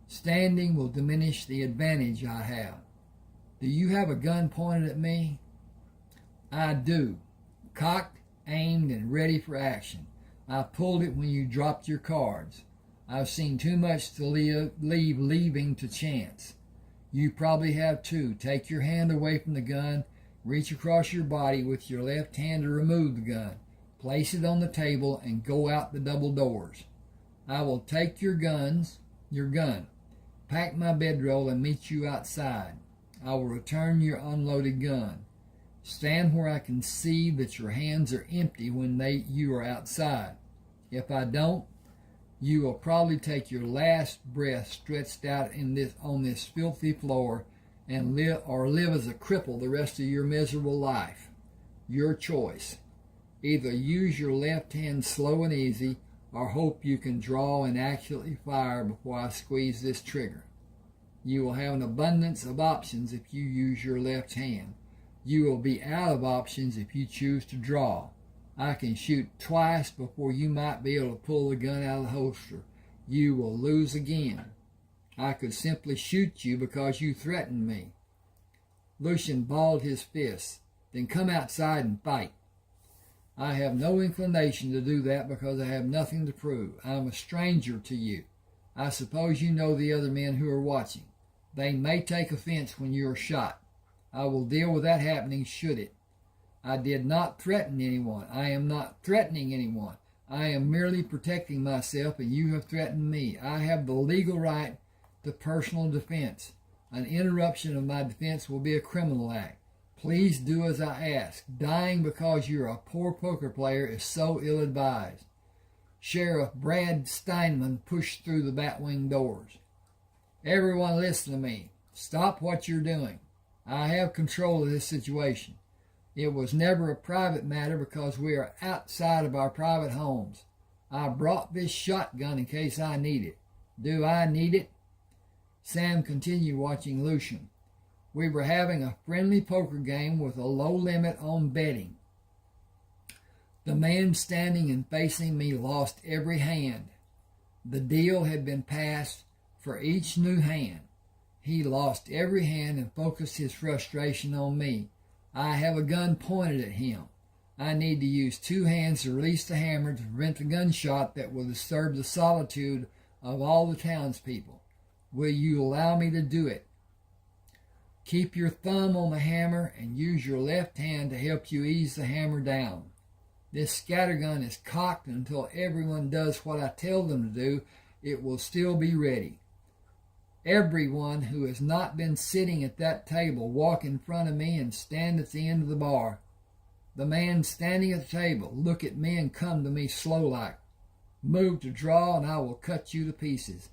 Standing will diminish the advantage I have. Do you have a gun pointed at me? I do. Cocked, aimed, and ready for action. I pulled it when you dropped your cards. I've seen too much to leave leaving to chance. You probably have too. Take your hand away from the gun Reach across your body with your left hand to remove the gun. Place it on the table and go out the double doors. I will take your gun, pack my bedroll, and meet you outside. I will return your unloaded gun. Stand where I can see that your hands are empty when you are outside. If I don't, you will probably take your last breath stretched out on this filthy floor and live as a cripple the rest of your miserable life. Your choice. Either use your left hand slow and easy, or hope you can draw and accurately fire before I squeeze this trigger. You will have an abundance of options if you use your left hand. You will be out of options if you choose to draw. I can shoot twice before you might be able to pull the gun out of the holster. You will lose again. I could simply shoot you because you threatened me. Lucian balled his fists. Then come outside and fight. I have no inclination to do that because I have nothing to prove. I am a stranger to you. I suppose you know the other men who are watching. They may take offense when you are shot. I will deal with that happening should it. I did not threaten anyone. I am not threatening anyone. I am merely protecting myself, and you have threatened me. I have the legal right to personal defense. An interruption of my defense will be a criminal act. Please do as I ask. Dying because you're a poor poker player is so ill-advised. Sheriff Brad Steinman pushed through the batwing doors. Everyone listen to me. Stop what you're doing. I have control of this situation. It was never a private matter because we are outside of our private homes. I brought this shotgun in case I need it. Do I need it? Sam continued watching Lucian. We were having a friendly poker game with a low limit on betting. The man standing and facing me lost every hand. The deal had been passed for each new hand. He lost every hand and focused his frustration on me. I have a gun pointed at him. I need to use two hands to release the hammer to prevent the gunshot that will disturb the solitude of all the townspeople. Will you allow me to do it? Keep your thumb on the hammer and use your left hand to help you ease the hammer down. This scattergun is cocked until everyone does what I tell them to do. It will still be ready. Everyone who has not been sitting at that table, walk in front of me and stand at the end of the bar. The man standing at the table, look at me and come to me slow-like. Move to draw and I will cut you to pieces.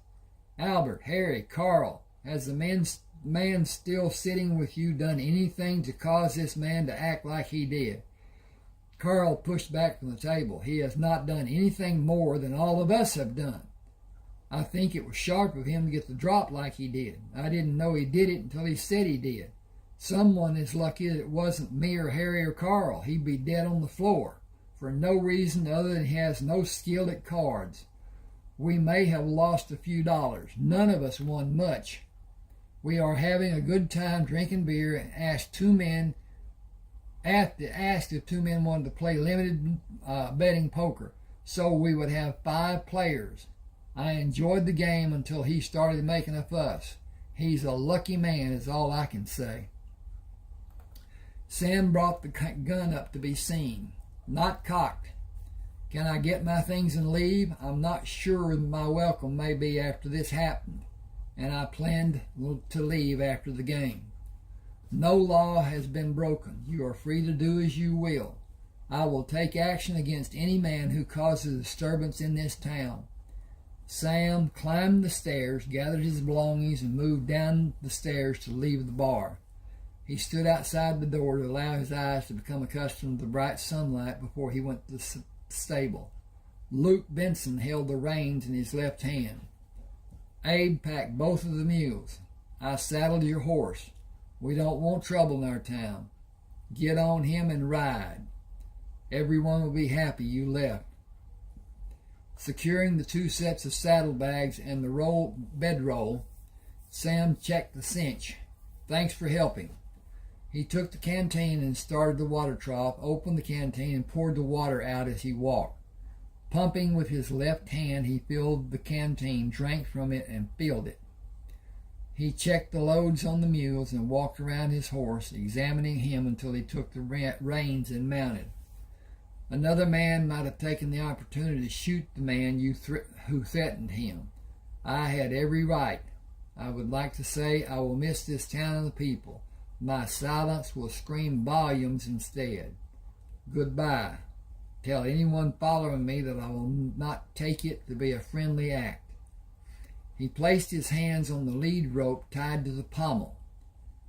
Albert, Harry, Carl, has the man still sitting with you done anything to cause this man to act like he did? Carl pushed back from the table. He has not done anything more than all of us have done. I think it was sharp of him to get the drop like he did. I didn't know he did it until he said he did. Someone is lucky that it wasn't me or Harry or Carl. He'd be dead on the floor for no reason other than he has no skill at cards. We may have lost a few dollars. None of us won much. We are having a good time drinking beer and asked if two men wanted to play limited betting poker, so we would have 5 players. I enjoyed the game until he started making a fuss. He's a lucky man is all I can say. Sam brought the gun up to be seen. Not cocked. Can I get my things and leave? I'm not sure my welcome may be after this happened, and I planned to leave after the game. No law has been broken. You are free to do as you will. I will take action against any man who causes disturbance in this town. Sam climbed the stairs, gathered his belongings, and moved down the stairs to leave the bar. He stood outside the door to allow his eyes to become accustomed to the bright sunlight before he went to the stable. Luke Benson held the reins in his left hand. Abe packed both of the mules. I saddled your horse. We don't want trouble in our town. Get on him and ride. Everyone will be happy you left. Securing the 2 sets of saddlebags and the bedroll, Sam checked the cinch. Thanks for helping. He took the canteen and started the water trough, opened the canteen, and poured the water out as he walked. Pumping with his left hand, he filled the canteen, drank from it, and filled it. He checked the loads on the mules and walked around his horse, examining him until he took the reins and mounted. Another man might have taken the opportunity to shoot the man who threatened him. I had every right. I would like to say I will miss this town and the people. My silence will scream volumes instead. Goodbye. Tell anyone following me that I will not take it to be a friendly act. He placed his hands on the lead rope tied to the pommel,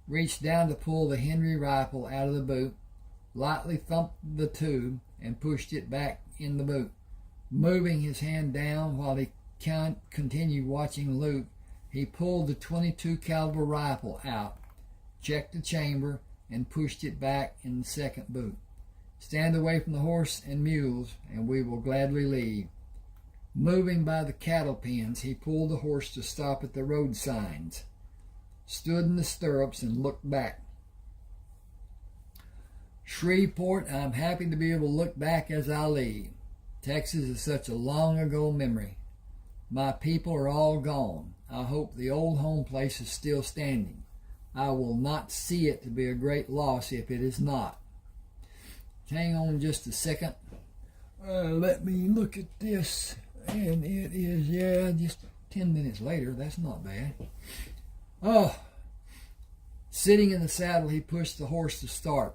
reached down to pull the Henry rifle out of the boot, lightly thumped the tube, and pushed it back in the boot. Moving his hand down while he continued watching Luke, he pulled the .22 caliber rifle out, checked the chamber, and pushed it back in the second boot. Stand away from the horse and mules, and we will gladly leave. Moving by the cattle pens, he pulled the horse to stop at the road signs, stood in the stirrups, and looked back. Shreveport, I'm happy to be able to look back as I leave. Texas is such a long ago memory. My people are all gone. I hope the old home place is still standing. I will not see it to be a great loss if it is not. Hang on just a second. Let me look at this. And it is, just 10 minutes later. That's not bad. Oh, sitting in the saddle, he pushed the horse to start.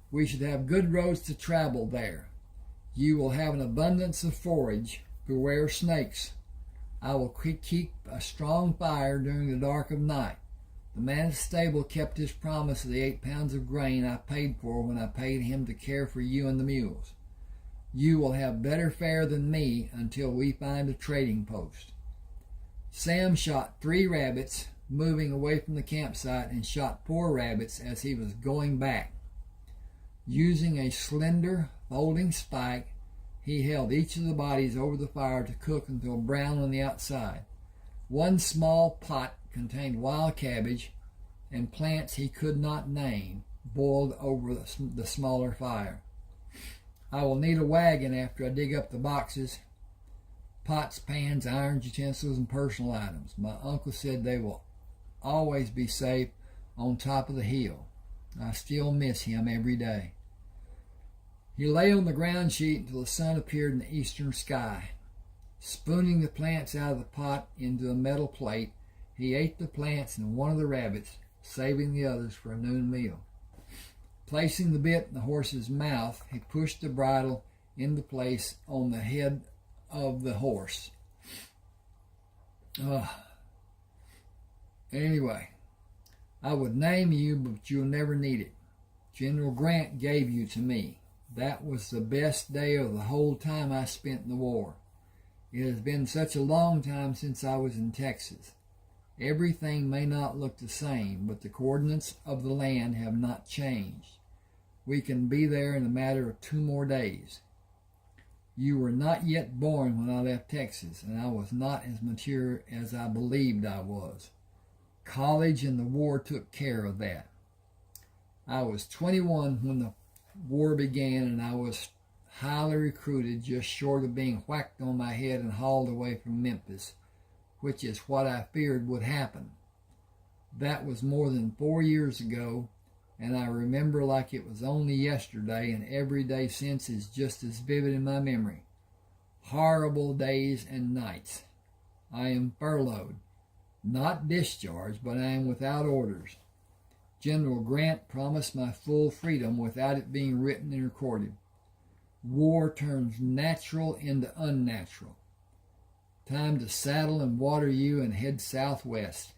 We should have good roads to travel there. You will have an abundance of forage. Beware snakes. I will keep a strong fire during the dark of night. The man at the stable kept his promise of the 8 pounds of grain I paid for when I paid him to care for you and the mules. You will have better fare than me until we find a trading post. Sam shot 3 rabbits, moving away from the campsite, and shot 4 rabbits as he was going back. Using a slender, folding spike, he held each of the bodies over the fire to cook until brown on the outside. One small pot contained wild cabbage and plants he could not name, boiled over the smaller fire. I will need a wagon after I dig up the boxes, pots, pans, irons, utensils, and personal items. My uncle said they will always be safe on top of the hill. I still miss him every day. He lay on the ground sheet until the sun appeared in the eastern sky. Spooning the plants out of the pot into a metal plate, he ate the plants and one of the rabbits, saving the others for a noon meal. Placing the bit in the horse's mouth, he pushed the bridle into place on the head of the horse. Anyway, I would name you, but you'll never need it. General Grant gave you to me. That was the best day of the whole time I spent in the war. It has been such a long time since I was in Texas. Everything may not look the same, but the coordinates of the land have not changed. We can be there in a matter of 2 more days. You were not yet born when I left Texas, and I was not as mature as I believed I was. College and the war took care of that. I was 21 when the war began, and I was highly recruited, just short of being whacked on my head and hauled away from Memphis, which is what I feared would happen. That was more than 4 years ago, and I remember like it was only yesterday, and every day since is just as vivid in my memory. Horrible days and nights. I am furloughed, not discharged, but I am without orders. General Grant promised my full freedom without it being written and recorded. War turns natural into unnatural. Time to saddle and water you and head southwest.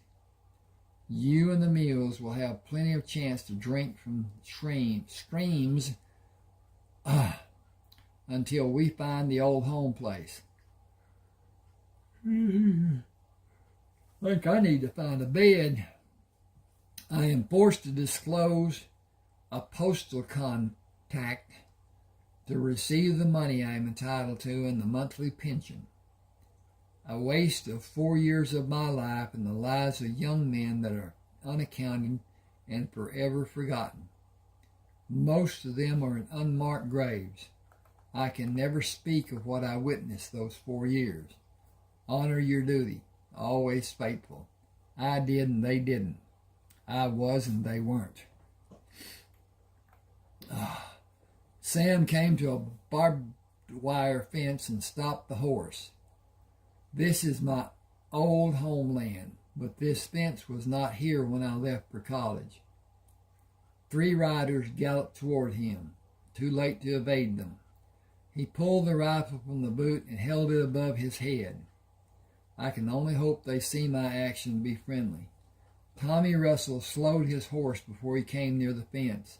You and the mules will have plenty of chance to drink from streams until we find the old home place. I think I need to find a bed. I am forced to disclose a postal contact to receive the money I am entitled to and the monthly pension. A waste of 4 years of my life and the lives of young men that are unaccounted and forever forgotten. Most of them are in unmarked graves. I can never speak of what I witnessed those 4 years. Honor your duty, always faithful. I did and they didn't. I was and they weren't. Sam came to a barbed wire fence and stopped the horse. This is my old homeland, but this fence was not here when I left for college. 3 riders galloped toward him, too late to evade them. He pulled the rifle from the boot and held it above his head. I can only hope they see my action and be friendly. Tommy Russell slowed his horse before he came near the fence.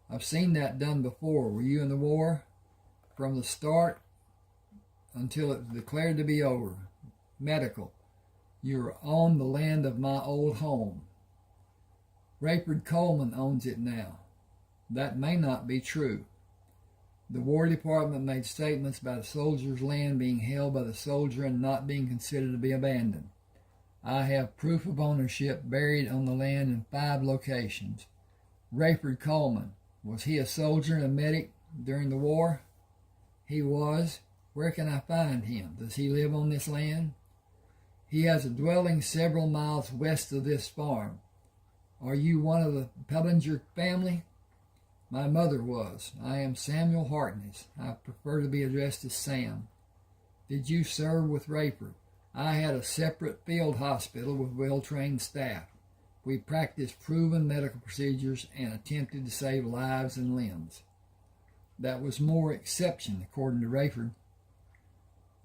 I've seen that done before. Were you in the war? From the start until it was declared to be over. Medical. You are on the land of my old home. Rayford Coleman owns it now. That may not be true. The War Department made statements about a soldier's land being held by the soldier and not being considered to be abandoned. I have proof of ownership buried on the land in 5 locations. Rayford Coleman, was he a soldier and a medic during the war? He was. Where can I find him? Does he live on this land? He has a dwelling several miles west of this farm. Are you one of the Pellinger family? My mother was. I am Samuel Harkness. I prefer to be addressed as Sam. Did you serve with Rayford? I had a separate field hospital with well-trained staff. We practiced proven medical procedures and attempted to save lives and limbs. That was more exception, according to Rayford.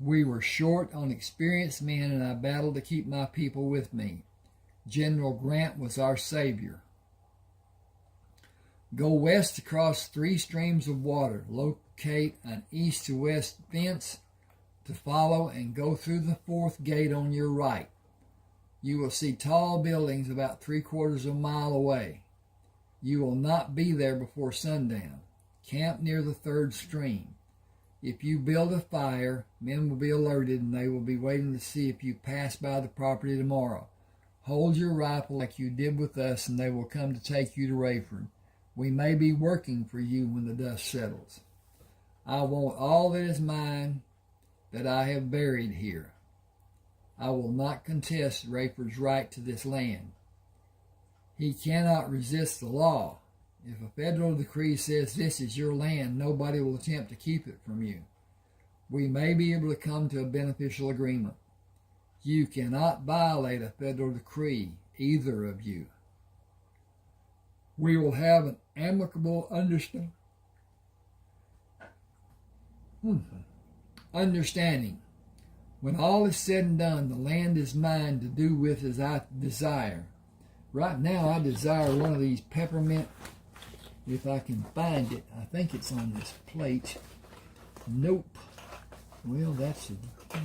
We were short on experienced men, and I battled to keep my people with me. General Grant was our savior. Go west across 3 streams of water. Locate an east to west fence to follow and go through the 4th gate on your right. You will see tall buildings about 3/4 of a mile away. You will not be there before sundown. Camp near the 3rd stream. If you build a fire, men will be alerted and they will be waiting to see if you pass by the property tomorrow. Hold your rifle like you did with us and they will come to take you to Rayford. We may be working for you when the dust settles. I want all that is mine that I have buried here. I will not contest Rayford's right to this land. He cannot resist the law. If a federal decree says this is your land, nobody will attempt to keep it from you. We may be able to come to a beneficial agreement. You cannot violate a federal decree, either of you. We will have an amicable understanding. When all is said and done, the land is mine to do with as I desire. Right now, I desire one of these peppermint, if I can find it. I think it's on this plate. Nope. Well, that's a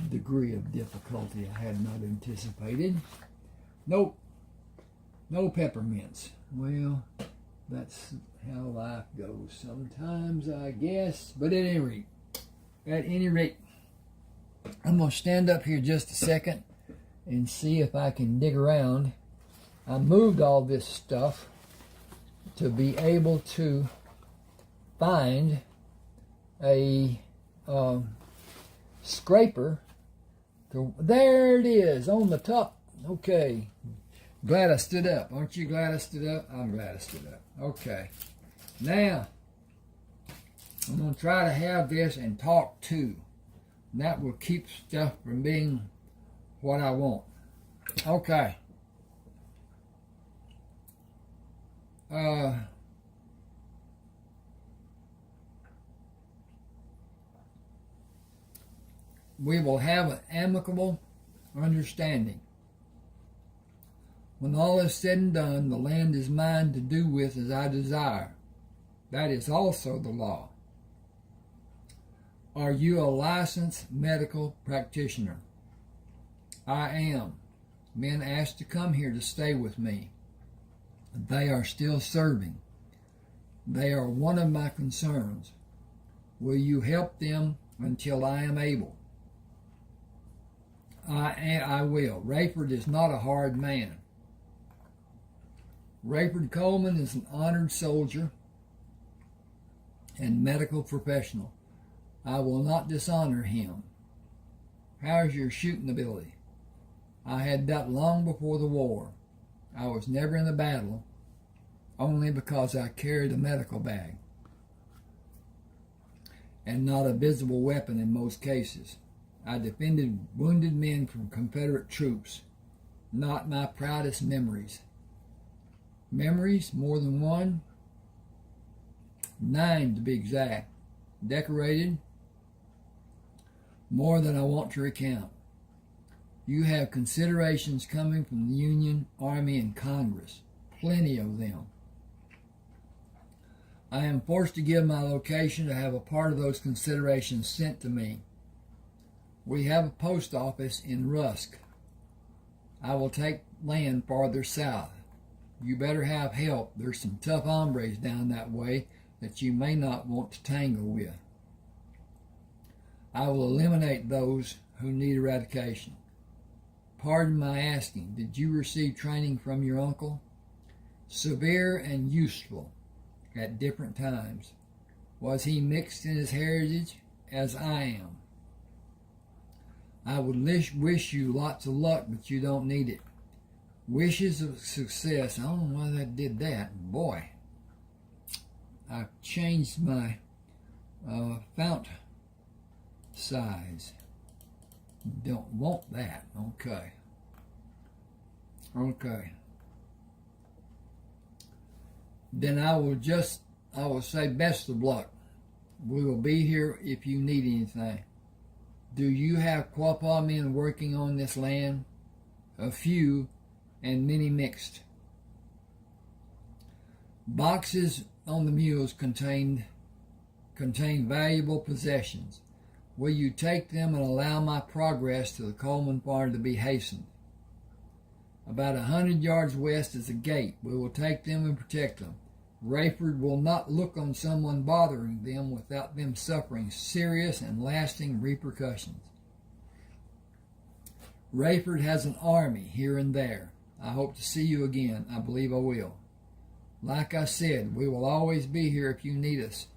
degree of difficulty I had not anticipated. Nope. No peppermints. Well, that's how life goes sometimes, I guess. But at any rate, I'm going to stand up here just a second and see if I can dig around. I moved all this stuff to be able to find a scraper. There it is on the top. Okay. Glad I stood up. Aren't you glad I stood up? I'm glad I stood up. Okay. Now, I'm going to try to have this and talk too. And that will keep stuff from being what I want. Okay. We will have an amicable understanding. When all is said and done, the land is mine to do with as I desire. That is also the law. Are you a licensed medical practitioner? I am. Men asked to come here to stay with me. They are still serving. They are one of my concerns. Will you help them until I am able? I will. Rayford is not a hard man. Rayford Coleman is an honored soldier and medical professional. I will not dishonor him. How's your shooting ability? I had that long before the war. I was never in a battle, only because I carried a medical bag, and not a visible weapon in most cases. I defended wounded men from Confederate troops, not my proudest memories. Memories, more than one? 9 to be exact. Decorated, more than I want to recount. You have considerations coming from the Union, Army, and Congress. Plenty of them. I am forced to give my location to have a part of those considerations sent to me. We have a post office in Rusk. I will take land farther south. You better have help. There's some tough hombres down that way that you may not want to tangle with. I will eliminate those who need eradication. Pardon my asking, did you receive training from your uncle? Severe and useful at different times. Was he mixed in his heritage as I am? I would wish you lots of luck, but you don't need it. Wishes of success. I don't know why that did that. Boy, I've changed my font size. Don't want that. Okay. Then I will say best of luck. We will be here if you need anything. Do you have Quapaw men working on this land? A few, and many mixed. Boxes on the mules contain valuable possessions. Will you take them and allow my progress to the Coleman farm to be hastened? About 100 yards west is a gate. We will take them and protect them. Rayford will not look on someone bothering them without them suffering serious and lasting repercussions. Rayford has an army here and there. I hope to see you again. I believe I will. Like I said, we will always be here if you need us.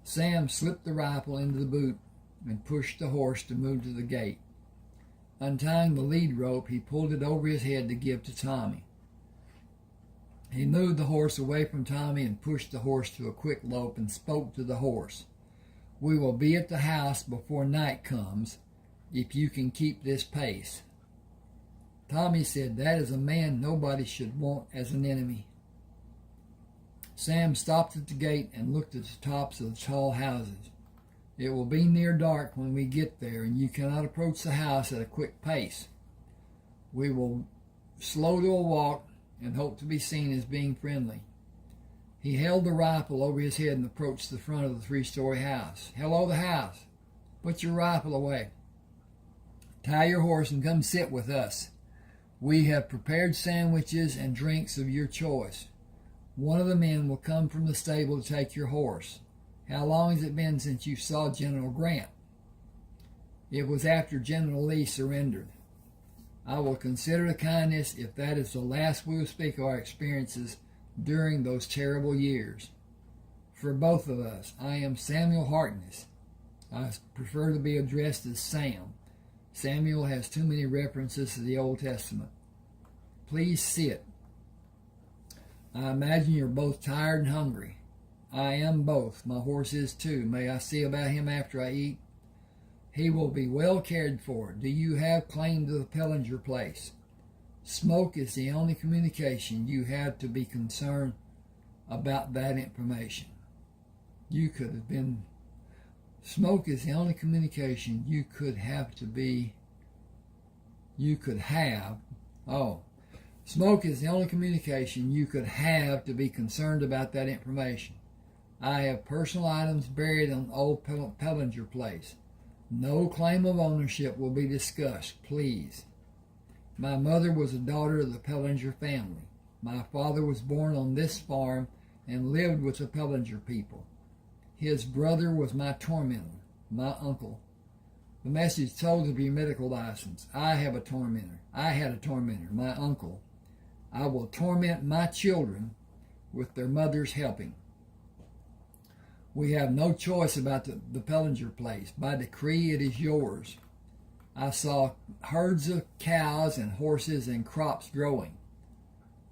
Sam slipped the rifle into the boot and pushed the horse to move to the gate. Untying the lead rope, he pulled it over his head to give to Tommy. He moved the horse away from Tommy and pushed the horse to a quick lope and spoke to the horse. We will be at the house before night comes if you can keep this pace. Tommy said, that is a man nobody should want as an enemy. Sam stopped at the gate and looked at the tops of the tall houses. It will be near dark when we get there, and you cannot approach the house at a quick pace. We will slow to a walk and hope to be seen as being friendly. He held the rifle over his head and approached the front of the 3-story house. Hello, the house. Put your rifle away. Tie your horse and come sit with us. We have prepared sandwiches and drinks of your choice. One of the men will come from the stable to take your horse. How long has it been since you saw General Grant? It was after General Lee surrendered. I will consider a kindness if that is the last we will speak of our experiences during those terrible years. For both of us, I am Samuel Harkness. I prefer to be addressed as Sam. Samuel has too many references to the Old Testament. Please sit. I imagine you're both tired and hungry. I am both. My horse is too. May I see about him after I eat? He will be well cared for. Do you have claim to the Pellinger place? Smoke is the only communication you have to be concerned about that information. You could have been... Smoke is the only communication you could have to be... You could have... Oh. Smoke is the only communication you could have to be concerned about that information. I have personal items buried on old Pellinger place. No claim of ownership will be discussed, please. My mother was a daughter of the Pellinger family. My father was born on this farm and lived with the Pellinger people. His brother was my tormentor, my uncle. The message told of your medical license. I had a tormentor, my uncle. I will torment my children with their mothers helping. We have no choice about the Pellinger place. By decree, it is yours. I saw herds of cows and horses and crops growing.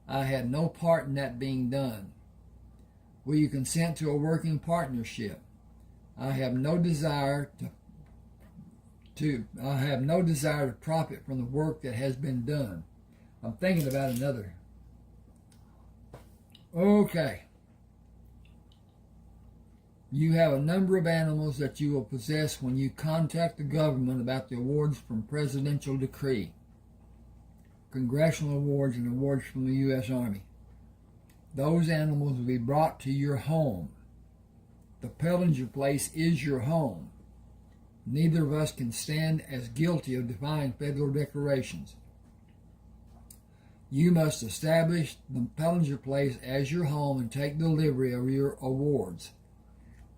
I had no part in that being done. Will you consent to a working partnership? I have no desire to profit from the work that has been done. I'm thinking about another. Okay. You have a number of animals that you will possess when you contact the government about the awards from presidential decree, congressional awards, and awards from the U.S. Army. Those animals will be brought to your home. The Pellinger place is your home. Neither of us can stand as guilty of defying federal declarations. You must establish the Pellinger place as your home and take delivery of your awards.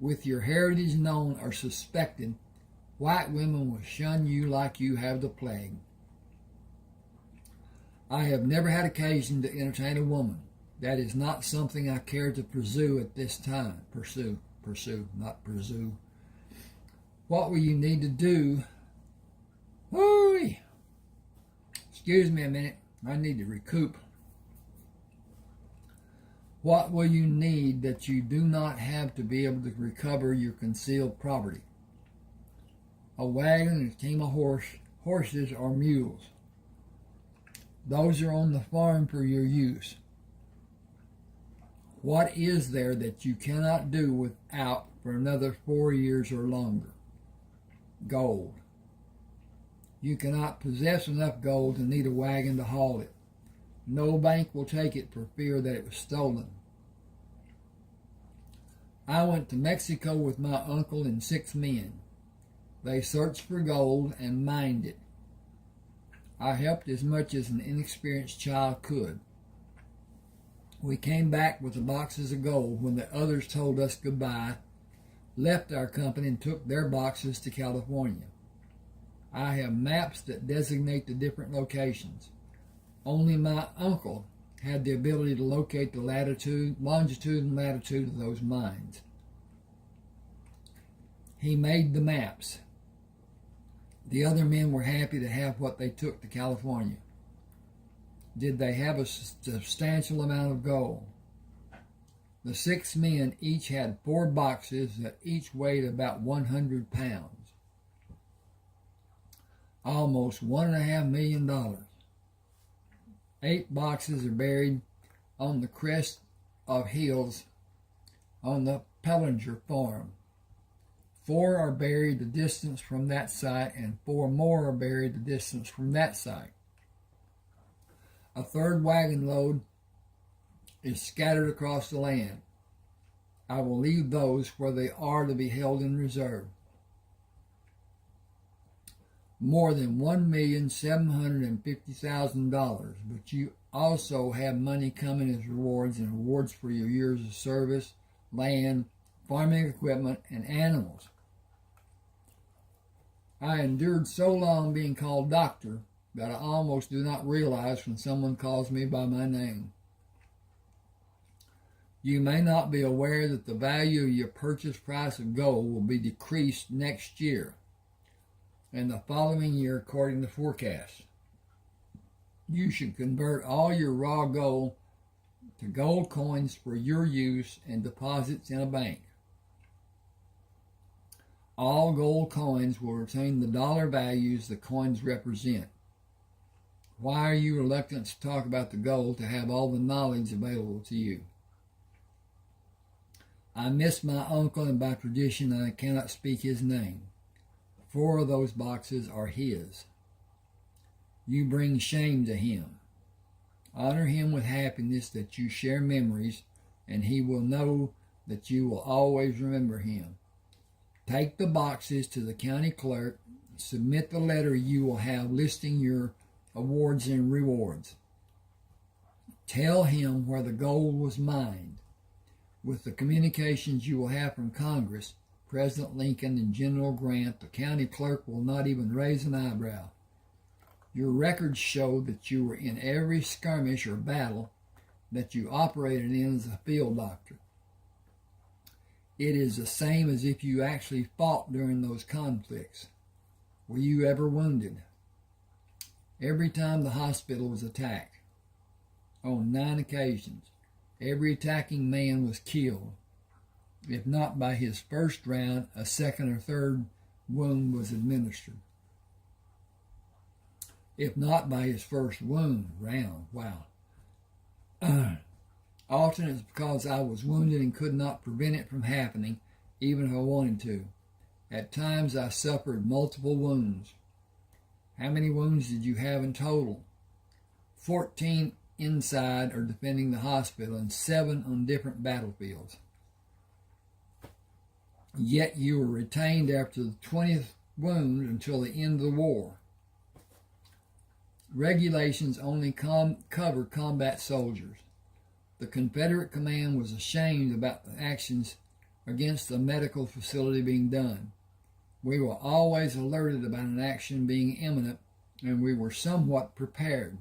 With your heritage known or suspected, white women will shun you like you have the plague. I have never had occasion to entertain a woman. That is not something I care to pursue at this time. Pursue, not pursue. What will you need to do? Hooey! Excuse me a minute. I need to recoup. What will you need that you do not have to be able to recover your concealed property? A wagon and a team of horses or mules. Those are on the farm for your use. What is there that you cannot do without for another 4 years or longer? Gold. You cannot possess enough gold to need a wagon to haul it. No bank will take it for fear that it was stolen. I went to Mexico with my uncle and 6 men. They searched for gold and mined it. I helped as much as an inexperienced child could. We came back with the boxes of gold when the others told us goodbye, left our company, and took their boxes to California. I have maps that designate the different locations. Only my uncle had the ability to locate the longitude and latitude of those mines. He made the maps. The other men were happy to have what they took to California. Did they have a substantial amount of gold? The 6 men each had 4 boxes that each weighed about 100 pounds. Almost $1.5 million. 8 boxes are buried on the crest of hills on the Pellinger farm. 4 are buried the distance from that site, and 4 more are buried the distance from that site. A 3rd wagon load is scattered across the land. I will leave those where they are to be held in reserve. More than $1,750,000, but you also have money coming as rewards and rewards for your years of service, land, farming equipment, and animals. I endured so long being called doctor that I almost do not realize when someone calls me by my name. You may not be aware that the value of your purchase price of gold will be decreased next year and the following year according to forecasts. You should convert all your raw gold to gold coins for your use and deposits in a bank. All gold coins will retain the dollar values the coins represent. Why are you reluctant to talk about the gold to have all the knowledge available to you? I miss my uncle, and by tradition I cannot speak his name. 4 of those boxes are his. You bring shame to him. Honor him with happiness that you share memories, and he will know that you will always remember him. Take the boxes to the county clerk, submit the letter you will have listing your awards and rewards. Tell him where the gold was mined. With the communications you will have from Congress, President Lincoln, and General Grant, the county clerk will not even raise an eyebrow. Your records show that you were in every skirmish or battle that you operated in as a field doctor. It is the same as if you actually fought during those conflicts. Were you ever wounded? Every time the hospital was attacked. On 9 occasions, every attacking man was killed. If not by his first round, a second or third wound was administered. If not by his first round, wow. Often it's because I was wounded and could not prevent it from happening, even if I wanted to. At times I suffered multiple wounds. How many wounds did you have in total? 14 inside or defending the hospital and 7 on different battlefields. Yet you were retained after the 20th wound until the end of the war. Regulations only cover combat soldiers. The Confederate command was ashamed about the actions against the medical facility being done. We were always alerted about an action being imminent, and we were somewhat prepared.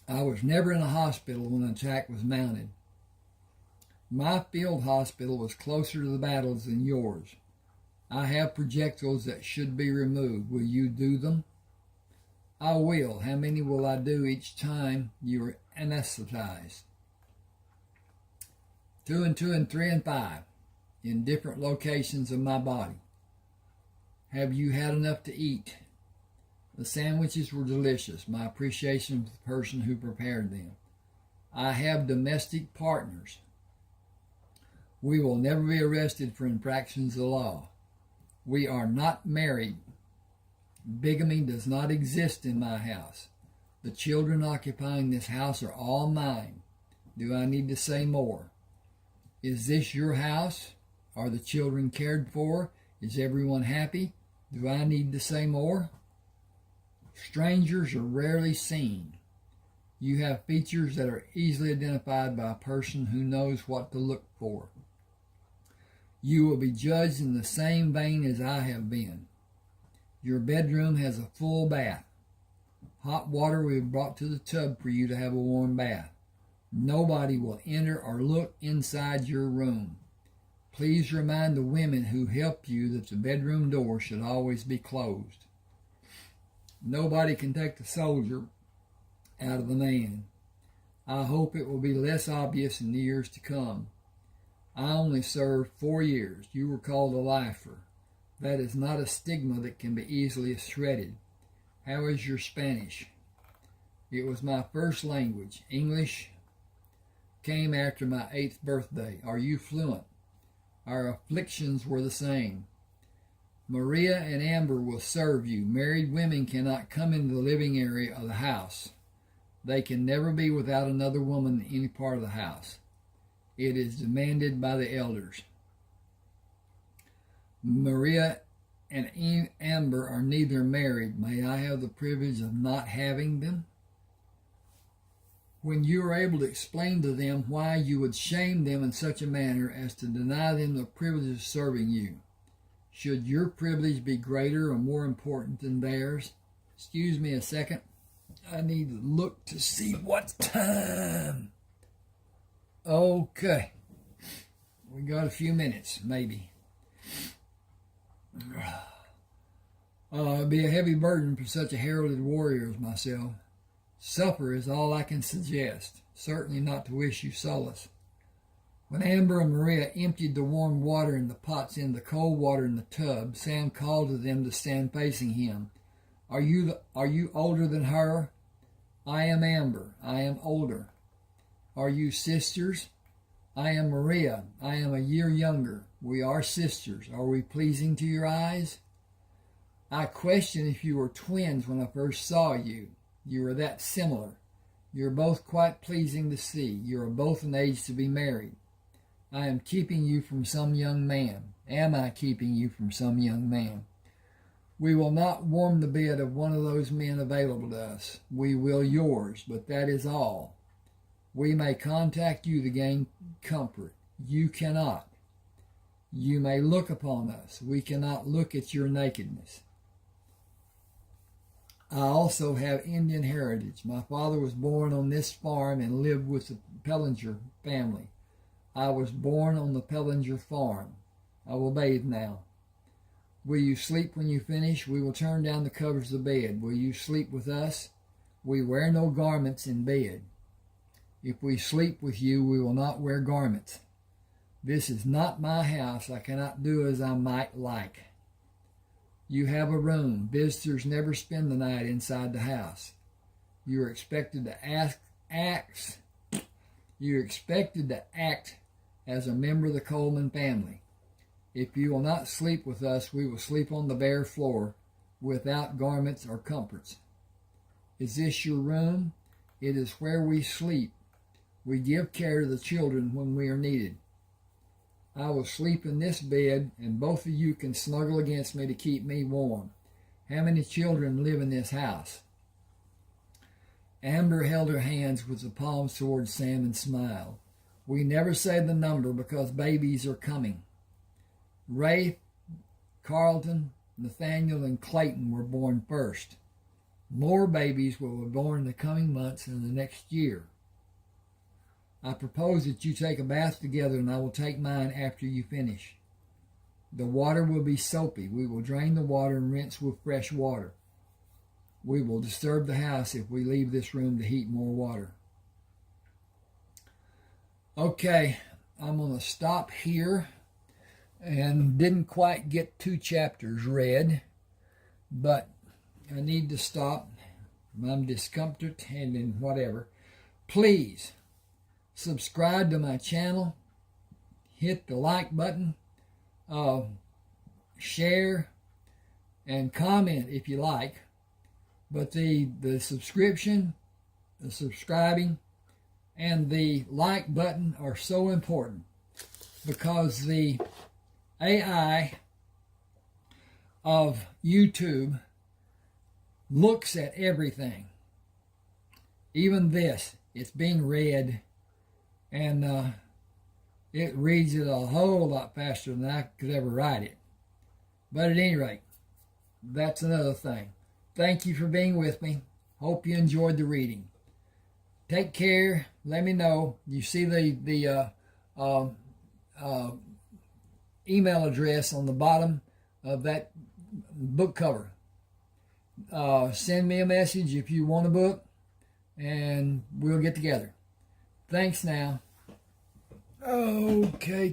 I was never in a hospital when an attack was mounted. My field hospital was closer to the battles than yours. I have projectiles that should be removed. Will you do them? I will. How many will I do each time you are anesthetized? 2 and 2 and 3 and 5 in different locations of my body. Have you had enough to eat? The sandwiches were delicious. My appreciation for the person who prepared them. I have domestic partners. We will never be arrested for infractions of the law. We are not married. Bigamy does not exist in my house. The children occupying this house are all mine. Do I need to say more? Is this your house? Are the children cared for? Is everyone happy? Do I need to say more? Strangers are rarely seen. You have features that are easily identified by a person who knows what to look for. You will be judged in the same vein as I have been. Your bedroom has a full bath. Hot water will be brought to the tub for you to have a warm bath. Nobody will enter or look inside your room. Please remind the women who help you that the bedroom door should always be closed. Nobody can take the soldier out of the man. I hope it will be less obvious in the years to come. I only served 4 years. You were called a lifer. That is not a stigma that can be easily shredded. How is your Spanish? It was my first language. English came after my 8th birthday. Are you fluent? Our afflictions were the same. Maria and Amber will serve you. Married women cannot come into the living area of the house. They can never be without another woman in any part of the house. It is demanded by the elders. Maria and Amber are neither married. May I have the privilege of not having them? When you are able to explain to them why you would shame them in such a manner as to deny them the privilege of serving you, should your privilege be greater or more important than theirs? Excuse me a second. I need to look to see what time. Okay. We got a few minutes, maybe. It'd be a heavy burden for such a heralded warrior as myself. Supper is all I can suggest, certainly not to wish you solace. When Amber and Maria emptied the warm water in the pots into the cold water in the tub, Sam called to them to stand facing him. Are you older than her? I am Amber. I am older. Are you sisters? I am Maria. I am a year younger. We are sisters. Are we pleasing to your eyes? I questioned if you were twins when I first saw you. You are that similar. You are both quite pleasing to see. You are both an age to be married. I am keeping you from some young man. Am I keeping you from some young man? We will not warm the bed of one of those men available to us. We will yours, but that is all. We may contact you to gain comfort. You cannot. You may look upon us. We cannot look at your nakedness. I also have Indian heritage. My father was born on this farm and lived with the Pellinger family. I was born on the Pellinger farm. I will bathe now. Will you sleep when you finish? We will turn down the covers of the bed. Will you sleep with us? We wear no garments in bed. If we sleep with you, we will not wear garments. This is not my house. I cannot do as I might like. You have a room. Visitors never spend the night inside the house. You are expected to act as a member of the Coleman family. If you will not sleep with us, we will sleep on the bare floor without garments or comforts. Is this your room? It is where we sleep. We give care to the children when we are needed. I will sleep in this bed, and both of you can snuggle against me to keep me warm. How many children live in this house? Amber held her hands with the palms towards Sam and smiled. We never say the number because babies are coming. Ray, Carlton, Nathaniel, and Clayton were born first. More babies will be born in the coming months and the next year. I propose that you take a bath together, and I will take mine after you finish. The water will be soapy. We will drain the water and rinse with fresh water. We will disturb the house if we leave this room to heat more water. Okay, I'm going to stop here, and didn't quite get 2 chapters read, but I need to stop. I'm discomfort and then whatever. Please subscribe to my channel, hit the like button, share, and comment if you like. But the subscription, the subscribing, and the like button are so important because the AI of YouTube looks at everything. Even this, it's being read, and it reads it a whole lot faster than I could ever write it. But at any rate, that's another thing. Thank you for being with me. Hope you enjoyed the reading. Take care. Let me know. You see the email address on the bottom of that book cover. Send me a message if you want a book, and we'll get together. Thanks now. Okay.